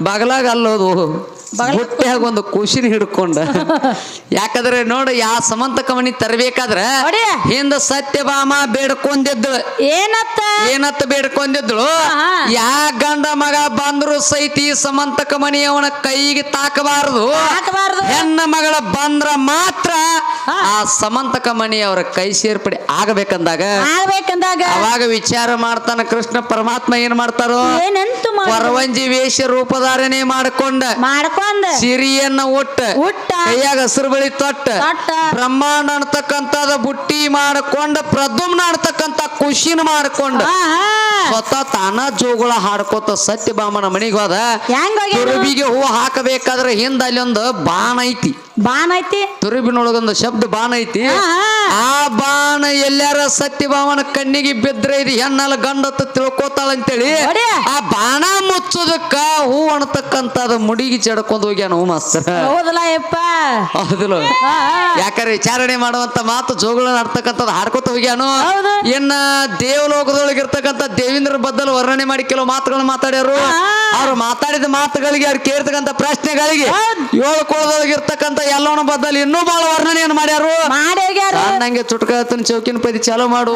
ಬಗಲಾಗ ಅಲ್ಲೋದು ಬುಟ್ಟ್ಯಾಗ ಒಂದು ಕುಶಿನ ಹಿಡ್ಕೊಂಡ ಯಾಕಂದ್ರೆ ನೋಡು ಯಾ ಸಮಂತಕ ಮಣಿ ತರಬೇಕಾದ್ರ ಹಿಂದ ಸತ್ಯಭಾಮ ಬೇಡ್ಕೊಂಡಿದ್ದಳು ಏನತ್ತ ಬೇಡ್ಕೊಂಡಿದ್ದಳು ಯಾ ಗಂಡ ಮಗ ಬಂದ್ರು ಸೈತಿ ಸಮಂತಕ ಮಣಿ ಅವನ ಕೈಗೆ ತಾಕಬಾರದು ಹೆಣ್ಣ ಮಗಳ ಬಂದ್ರ ಮಾತ್ರ ಆ ಸಮಂತಕ ಮಣಿ ಅವರ ಕೈ ಸೇರ್ಪಡೆ ಆಗಬೇಕಂದಾಗ ಅವಾಗ ವಿಚಾರ ಮಾಡ್ತಾನ ಕೃಷ್ಣ ಪರಮಾತ್ಮ ಏನ್ ಮಾಡ್ತಾರೋ ವರವಂಜಿ ವೇಷ ರೂಪಧಾರಣೆ ಮಾಡ್ಕೊಂಡ ಸಿರಿಯನ್ನ ಉಟ್ಟ ಕೈಯಾಗ ಹಸಿರು ಬಳಿ ತೊಟ್ಟ ಬ್ರಹ್ಮಾಂಡ ಅನ್ನತಕ್ಕಂಥದ ಬುಟ್ಟಿ ಮಾಡ್ಕೊಂಡ ಪ್ರದ್ಯುಮ್ನ ಅನ್ನತಕ್ಕಂಥ ಖುಷಿನ ಮಾಡ್ಕೊಂಡ ಸ್ವತಃ ತಾನ ಜೋಗುಳ ಹಾಡ್ಕೋತ ಸತ್ಯಭಾಮನ ಮನಿಗೆ ಹೋದ ತುರುಬಿಗೆ ಹೂ ಹಾಕಬೇಕಾದ್ರೆ ಹಿಂದ ಅಲ್ಲಿ ಒಂದು ಬಾಣ ಐತಿ ತುರುಬಿನೊಳಗೊಂದು ಶಬ್ದ ಬಾಣ ಐತಿ ಆ ಬಾಣ ಎಲ್ಲಾರ ಸತ್ಯಭಾಮನ ಕಣ್ಣಿಗೆ ಬಿದ್ರೆ ಇದು ಹೆಣ್ಣಲ್ಲ ಗಂಡತ್ತ ತಿಳ್ಕೋತಾಳ ಅಂತೇಳಿ ಆ ಬಾಣ ಮುಚ್ಚೋದಕ್ಕ ಹೂ ಅನ್ನತಕ್ಕಂಥದ ಮುಡಿಗೆ ಚಡ್ಕೊಂಡ್ ಹೋಗ್ಯಾನ ಹೂ ಮಾಸ್ತರ್ ಹೌದಿಲ್ಲ ಯಾಕಂದ್ರೆ ವಿಚಾರಣೆ ಮಾಡುವಂತ ಮಾತು ಜೋಗುಳ ನಡ್ತಕ್ಕಂಥದ್ದು ಹಾಡ್ಕೋತ ಹೋಗ್ಯಾನು ಇನ್ನ ದೇವಲೋಕದೊಳಗೆ ಇರ್ತಕ್ಕಂಥ ದೇವೇಂದ್ರ ಬದ್ದಲು ವರ್ಣನೆ ಮಾಡಿ ಕೆಲವು ಮಾತುಗಳನ್ನ ಮಾತಾಡ್ಯಾರು ಅವ್ರು ಮಾತಾಡಿದ ಮಾತುಗಳಿಗೆ ಅವ್ರು ಕೇಳ್ತಕ್ಕಂಥ ಪ್ರಶ್ನೆಗಳಿಗೆ 7 ಕೋಳದೊಳಗೆ ಇರ್ತಕ್ಕಂಥ ಎಲ್ಲವನ್ನ ಬದ್ದಲು ಇನ್ನೂ ಬಹಳ ವರ್ಣನೆಯನ್ನು ಮಾಡ್ಯಾರು ನಂಗೆ ಚುಟ್ಕತನ ಚೌಕಿನ ಪದಿ ಚಾಲೂ ಮಾಡು